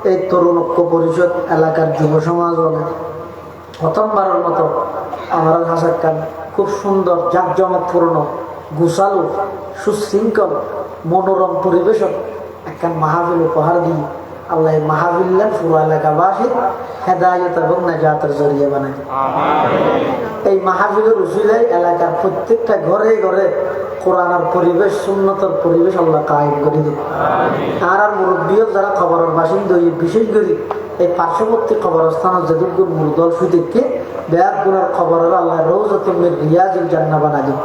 এই তরুণ ঐক্য পরিষদ এলাকার যুব সমাজ বলে প্রথমবারের মতো আমার হাসান খান খুব সুন্দর জাঁকজমকপূর্ণ গুছালো সুশৃঙ্খল মনোরম পরিবেশন একটা মাহফিল উপহার দিয়ে আল্লাহ মাহফিল্লার পুরো এলাকাবাসী হেদায়ত এবং নাজাতের জরিয়া বানায়। এই মাহফিলের উসিলায় এলাকার প্রত্যেকটা ঘরে ঘরে কোরআনের পরিবেশ সুন্নতের পরিবেশ আল্লাহ কায়েম করে দিন। আর মুরব্বীও যারা খবরের বাসিন্দা বিশেষ করে এই পার্শ্ববর্তী কবরস্থানের যেদুগুন মুরদল সুদিককে ব্যাগ গুলার খবরের আল্লাহ রোজ তুমি রিয়াজুল জান্নাহ বানায় দিন।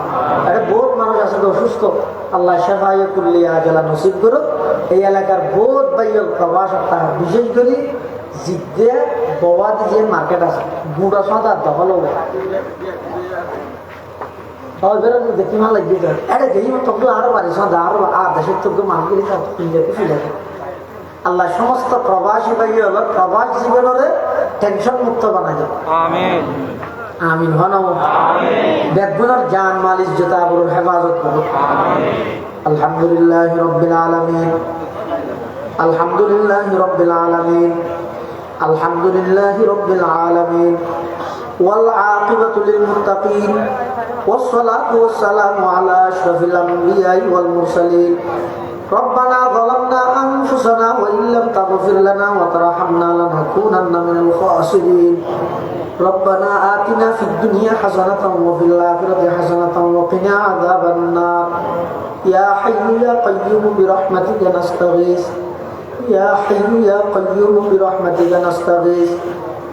আরে বহুত মানুষ আছে অসুস্থ, আল্লাহ শেফায়ে কুল্লিয়া আজলা নসিব করুক। এই এলাকার বহুত বাইল প্রবাস তারা বিশেষ করে জিদ্দে বওয়াদি যে মার্কেট আছে গুঁড়া সাদা দখল হবে দেখি মা লাগিয়ে যায় এটা দেখি তবু আরো বাড়ি সাদা আরো আর দেশের তবু মার্কেট খুশি লাগে। আল্লাহ সমস্ত প্রবাসী ভাই হলো প্রবাস জীবনের টেনশন মুক্ত বানায় দেবে। আমিন হন বেগুনের জান মাল ইজ্জত আবরুর হেফাজত করুন। আলহামদুলিল্লাহি রাব্বিল আলামিন আলহামদুলিল্লাহি রাব্বিল আলামিন আলহামদুলিল্লাহি রাব্বিল আলামিন ওয়াল আকিবাতু লিল মুত্তাকিন ওয়াস সালাতু ওয়াস সালামু আলা আশরাফিল আমবিয়া ওয়াল মুরসালিন। ربنا ظلمنا أنفسنا وإن لم تغفر لنا وترحمنا لنكونن من الخاسرين. ربنا آتنا في الدنيا حسنة وفي الآخرة حسنة وقنا عذاب النار. يا حي يا قيوم برحمتك نستغيث يا حي يا قيوم برحمتك نستغيث.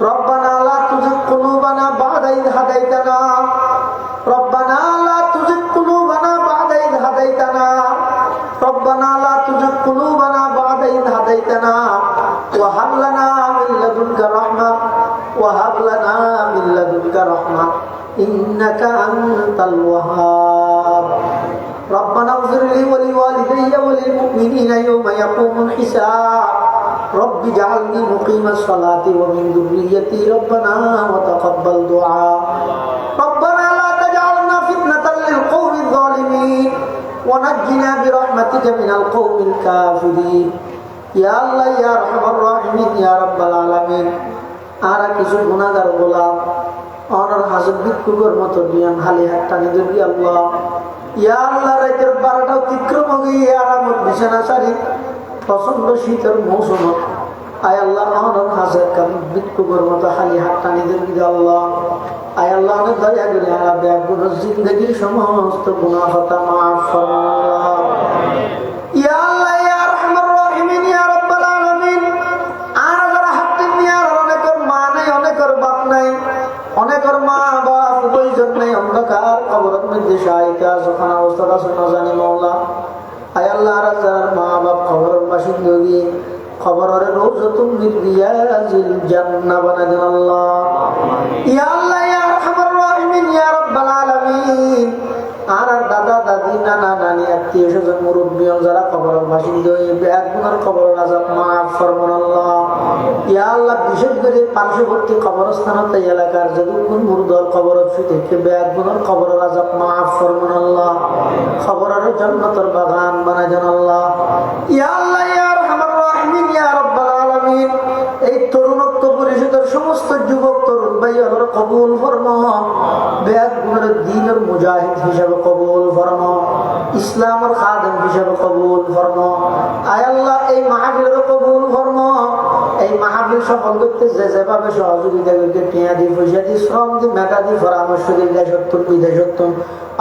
ربنا لا تزغ قلوبنا بعد إذ هديتنا ربنا لا تزغ قلوبنا بعد إذ هديتنا ربنا لا تزغ قلوبنا بعد إذ هديتنا وهب لنا من لدنك رحمة وهب لنا من لدنك رحمة إنك أنت الوهاب. ربنا اغفر لي ولوالدي وللمؤمنين يوم يقوم الحساب. رب اجعلني مقيم الصلاة ومن ذريتي ربنا وتقبل دعاء. ربنا لا تجعلنا فتنة للقوم الظالمين ونجنا برحمتك من القوم الكافرين. يا الله يا أرحم الراحمين يا رب العالمين. আরা কিছু গুনাহগার গোলাম অনর হাজত ভিক্ষুকের মতো বিয়ান হালি হাতটানি দেবি আল্লাহ। ইয়া আল্লাহ রাতের 12টা অতিক্রম হয়ে আরামত বিছানা সারি প্রচন্ড শীতের মৌসুমত আয় আল্লাহ অনর হাজত কাম ভিক্ষুকের মতো হালি হাতটানি দেবি আল্লাহ। আয় আল্লাহ অনেক দয়া করে আমার ব্যাগুনের জিন্দগির সমস্ত গুনাহ খাতা মাফ ফরমান আল্লাহ। ইয়া আল্লাহ ইয়া আরহামার রাহিমিন ইয়া রাব্বাল আলামিন। আর যারা হাতটি নিয়ে অনেকের মা নাই অনেকের বাপ নাই অনেকের মা বাপ উভয়জন নাই অন্ধকার কবরের মধ্যে শায়িতা যখন অবস্থা আছে না জানি মাওলা। আয় আল্লাহ যার মা বাপ কবরের বাসিন্দা দিয়ে খবরের রওজাতুম মিন রিয়াজিল জান্নাহ বানায় দেন আল্লাহ। ইয়া আল্লাহ ইয়া আরহামার রাহিমিন ইয়া রাব্বাল আলামিন। আর দাদা দাদি নানা নানি আত্মীয় স্বজন মুরব্বী যারা কবরের বাসিন্দা এক গুনার কবরের আযাব মাফ ফরমান আল্লাহ। ইয়া আল্লাহ বিশেষ করে পার্শ্ববর্তী কবরস্থানত এলাকার যদুগুন মুরদল কবরত থেকে এক গুনার কবরের আযাব মাফ ফরমান আল্লাহ। কবরের জান্নাতের বাগান বানায় দেন আল্লাহ। ইয়া আল্লাহ ইয়া আরহামার রাহিমিন ইয়া রাব্বাল আলামিন। এই তরুণ ঐক্য পরিষদের সমস্ত যুবক তরুণ ভাইয়ের কবুল ফরমাও। বেয়াগুনের দ্বীনের মুজাহিদ হিসেবে কবুল ফরমাও, ইসলামের খাদেম হিসেবে কবুল ফরমাও। আয় আল্লাহ এই মাহফিলের কবুল ফরমাও। এই মাহফিল সফল করতে যে যেভাবে সহযোগিতা করতে পেঁয়াদি পয়সা দি শ্রম দি মেধা দি পরামর্শ দি দেশত্তর বিদেশত্তর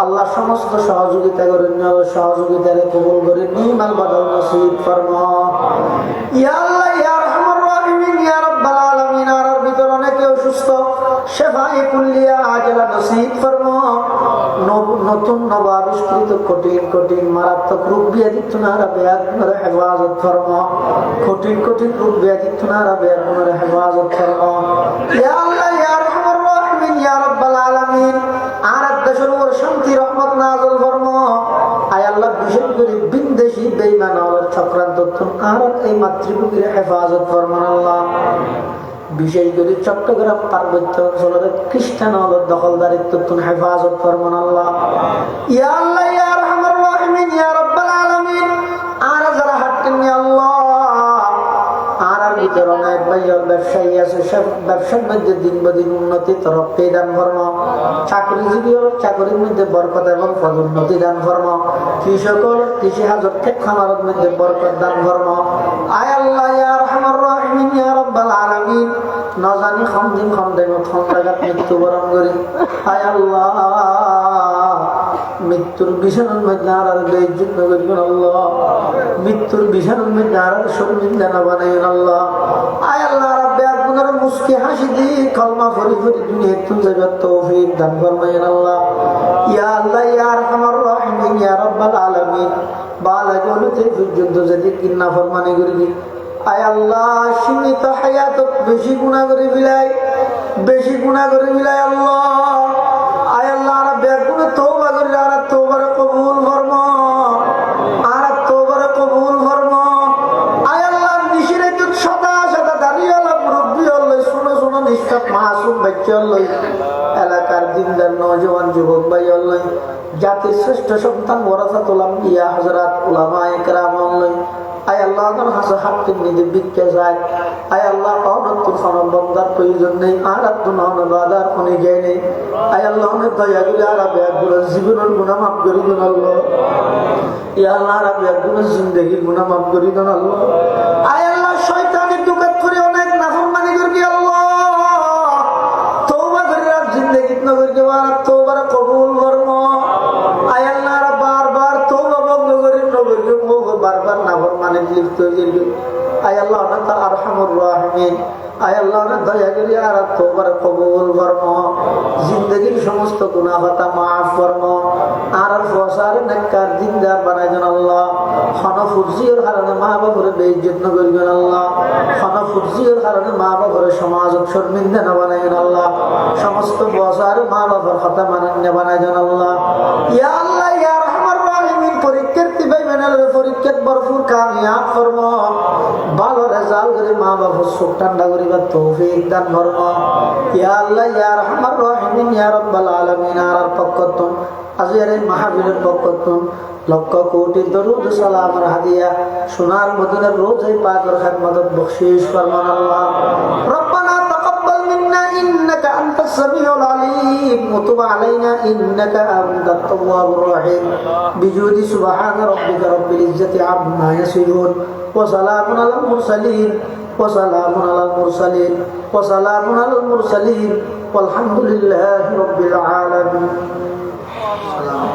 আল্লাহ সমস্ত সহযোগিতা করেন সহযোগিতারে কবুল করে নিমাল বাদল নসিব ফরমাও। ইয়া আল্লাহ ইয়া আরহামার রাহিমিন ইয়া রাব্বাল আলামিন। আর ভিতর অনেকে অসুস্থ শেফায়ে কুল্লিয়া আজলা নসিব ফরমাও। নতুন নব আবিষ্কৃত কঠিন কঠিন মারাত্মক রোগ ব্যাধি তুনারা বেয়াগুনের হেফাজত ফরমাও। কঠিন কঠিন রোগ ব্যাধি তুনারা বেয়াগুনের হেফাজত ফরমাও। ইয়া আল্লাহ ইয়া আরহামার রাহিমিন ইয়া রাব্বাল আলামিন। আর দেশের উপর শান্তি রহমত নাযিল ফরমাও। আয় আল্লাহ বিশেষ করে বিদেশি বেঈমান চক্রান্ত আর এই মাতৃভূমির হেফাজত ফরমান আল্লাহ। বিশেষ করে চট্টগ্রাম পার্বত্য অঞ্চলের খ্রিস্টান দখলদারিত্ব তুমি হেফাজত করবেন আল্লাহ। ইয়া আল্লাহ ইয়া আরহামার রাহিমিন ইয়া রাব্বাল আলামিন। আর যারা হাঁটতেন আল্লাহ, আর ভিতরে অনেক ভাইয়ের ব্যবসায়ী আছে, সব ব্যবসার মধ্যে দিন বদিন উন্নতি তরফে দান ফরম। চাকরিজীবী হল চাকরির মধ্যে বরকত এবং পদোন্নতি দান ফরম। কৃষক হল কৃষি হাজত ক্ষেত খামারের মধ্যে বরকত দান ফরম। আয় আল্লাহ ইয়া আরহামার রাহিমিন ইয়া রাব্বাল আলামিন। নজানি খমদিন খমদেমত খন্দাঘাত মৃত্যুবরণ করি। আয় আল্লাহ মৃত্যুর বিছানার মধ্যে আর বেইজ্জত করবেন আল্লাহ। মৃত্যুর বিছানার মধ্যে আর শর্মিন্দা না বানাইবেন আল্লাহ। আয় আল্লাহ রাব্বে আপনার মুস্কি হাসি দি কলমা ফরি ফরি দুনিয়া তুই যাবে তৌফিক দান ফরমাইন আল্লাহ। ইয়া আল্লাহ ইয়া আরহামার রাহিমিন ইয়া রাব্বাল আলামিন। বালাগ হইতে পর্যন্ত যদি কিন্না ফরমানি করি। আয় আল্লাহ সীমিত হায়াত বেশি গুনাহ করে বিলাই, বেশি গুনাহ করে বিলাই আল্লাহ। আয় আল্লাহ রাব্বে আপনি তওবা করি, আর তওবার কবুল ফরমা, আর তওবার কবুল ফরমা। আয় আল্লাহ নিশিরে তো সদা সদা দাঁড়িয়ে আল্লাহ মুরব্বী হল্লাই, শুনো শুনো নিষ্পাপ মাসুম বাচ্চা হল্লাই, এলাকার দিনদার নওজওয়ান যুবক ভাই হল্লাই, জাতির শ্রেষ্ঠ সন্তান ওয়ারাসাতুল আম্বিয়া হযরত উলামায়ে কেরাম হল্লাই। আয় আল্লাহ আমার হাসা হাতকে নিজে বিক্কে যায়। আয় আল্লাহ অনন্তর বন্দার প্রয়োজন নেই, আর বাধার কোনো জ্ঞান নেই। আয় আল্লাহ অনেক দয়া করে আর ব্যাগগুলো জীবনের গুণা মাফ করি দেন আল্লাহ। ইয়া আল্লাহ আর ব্যাগগুলো জিন্দগির গুণা মাফ করি দেন আল্লাহ। আয় আল্লাহ শয়তানের দুকাত করে অনেক নাফরমানি করবি আল্লাহ। তওবা করে রাত জিন্দগিত নগর কে আর তওবার কবুল ফরমা। আয় আল্লাহ বারবার তওবা বন্ধ করে নগর কে বারবার নাফরমানি লিপ্ত হয়ে গেল। আয় আল্লাহ তাআলা আরহামুর রাহিমিন। আয় আল্লাহ দয়া করে আর তওবার কবুল ফরমা। জিন্দগির সমস্ত গুনাহ খাতা মাফ ফরমা। আর ফসার নেককার জিন্দার বানাই দেন আল্লাহ। খানা ফুরজির কারণে মা বাবার বেইজ্জত না করবেন আল্লাহ। খানা ফুরজির কারণে মা বাবার সমাজ শর্মিন্দা না বানাই দেন আল্লাহ। সমস্ত ফসার মা বাবার খাতা মানান্য বানাই দেন আল্লাহ। ইয়া আল্লাহ ইয়া রাহমার রাহিমিন। পরীক্ষার্থী ভাই বোনেরা পরীক্ষাত ভরপুর কামিয়াব ফরমা। ভালো রেজাল্ট করে মা বাবার চোখ ঠান্ডা করিবার তৌফিক দান ফরমা। ইয়া আল্লাহ ইয়া রাহমার রাহিমিন ইয়া রাব্বাল আলামিন। আর পক্ষতুন আজকের এই মাহফিলের পক্ষতুন লক্ষ কোটি দরুদ সালামের হাদিয়া সোনার মদিনার রোজায়ে পাকের খিদমত বখশিশ ফরমান আল্লাহ। রব্বানা তাকাব্বাল মিন্না ইন্নাকা আনতাস সামিউল আলিম ওয়া তুব আলাইনা ইন্নাকা আনতাত তাওয়াবুর রহিম। বিজুদি সুবহান রাব্বিকা রাব্বিল ইজ্জাতি আম্মা ইয়াসিফুন ওয়া সালামুন আলাল মুরসালিন ওয়া সালামুন আলাল মুরসালিন ওয়া সালামুন আলাল মুরসালিন ওয়ালহামদুলিল্লাহি রাব্বিল আলামিন। সালাম।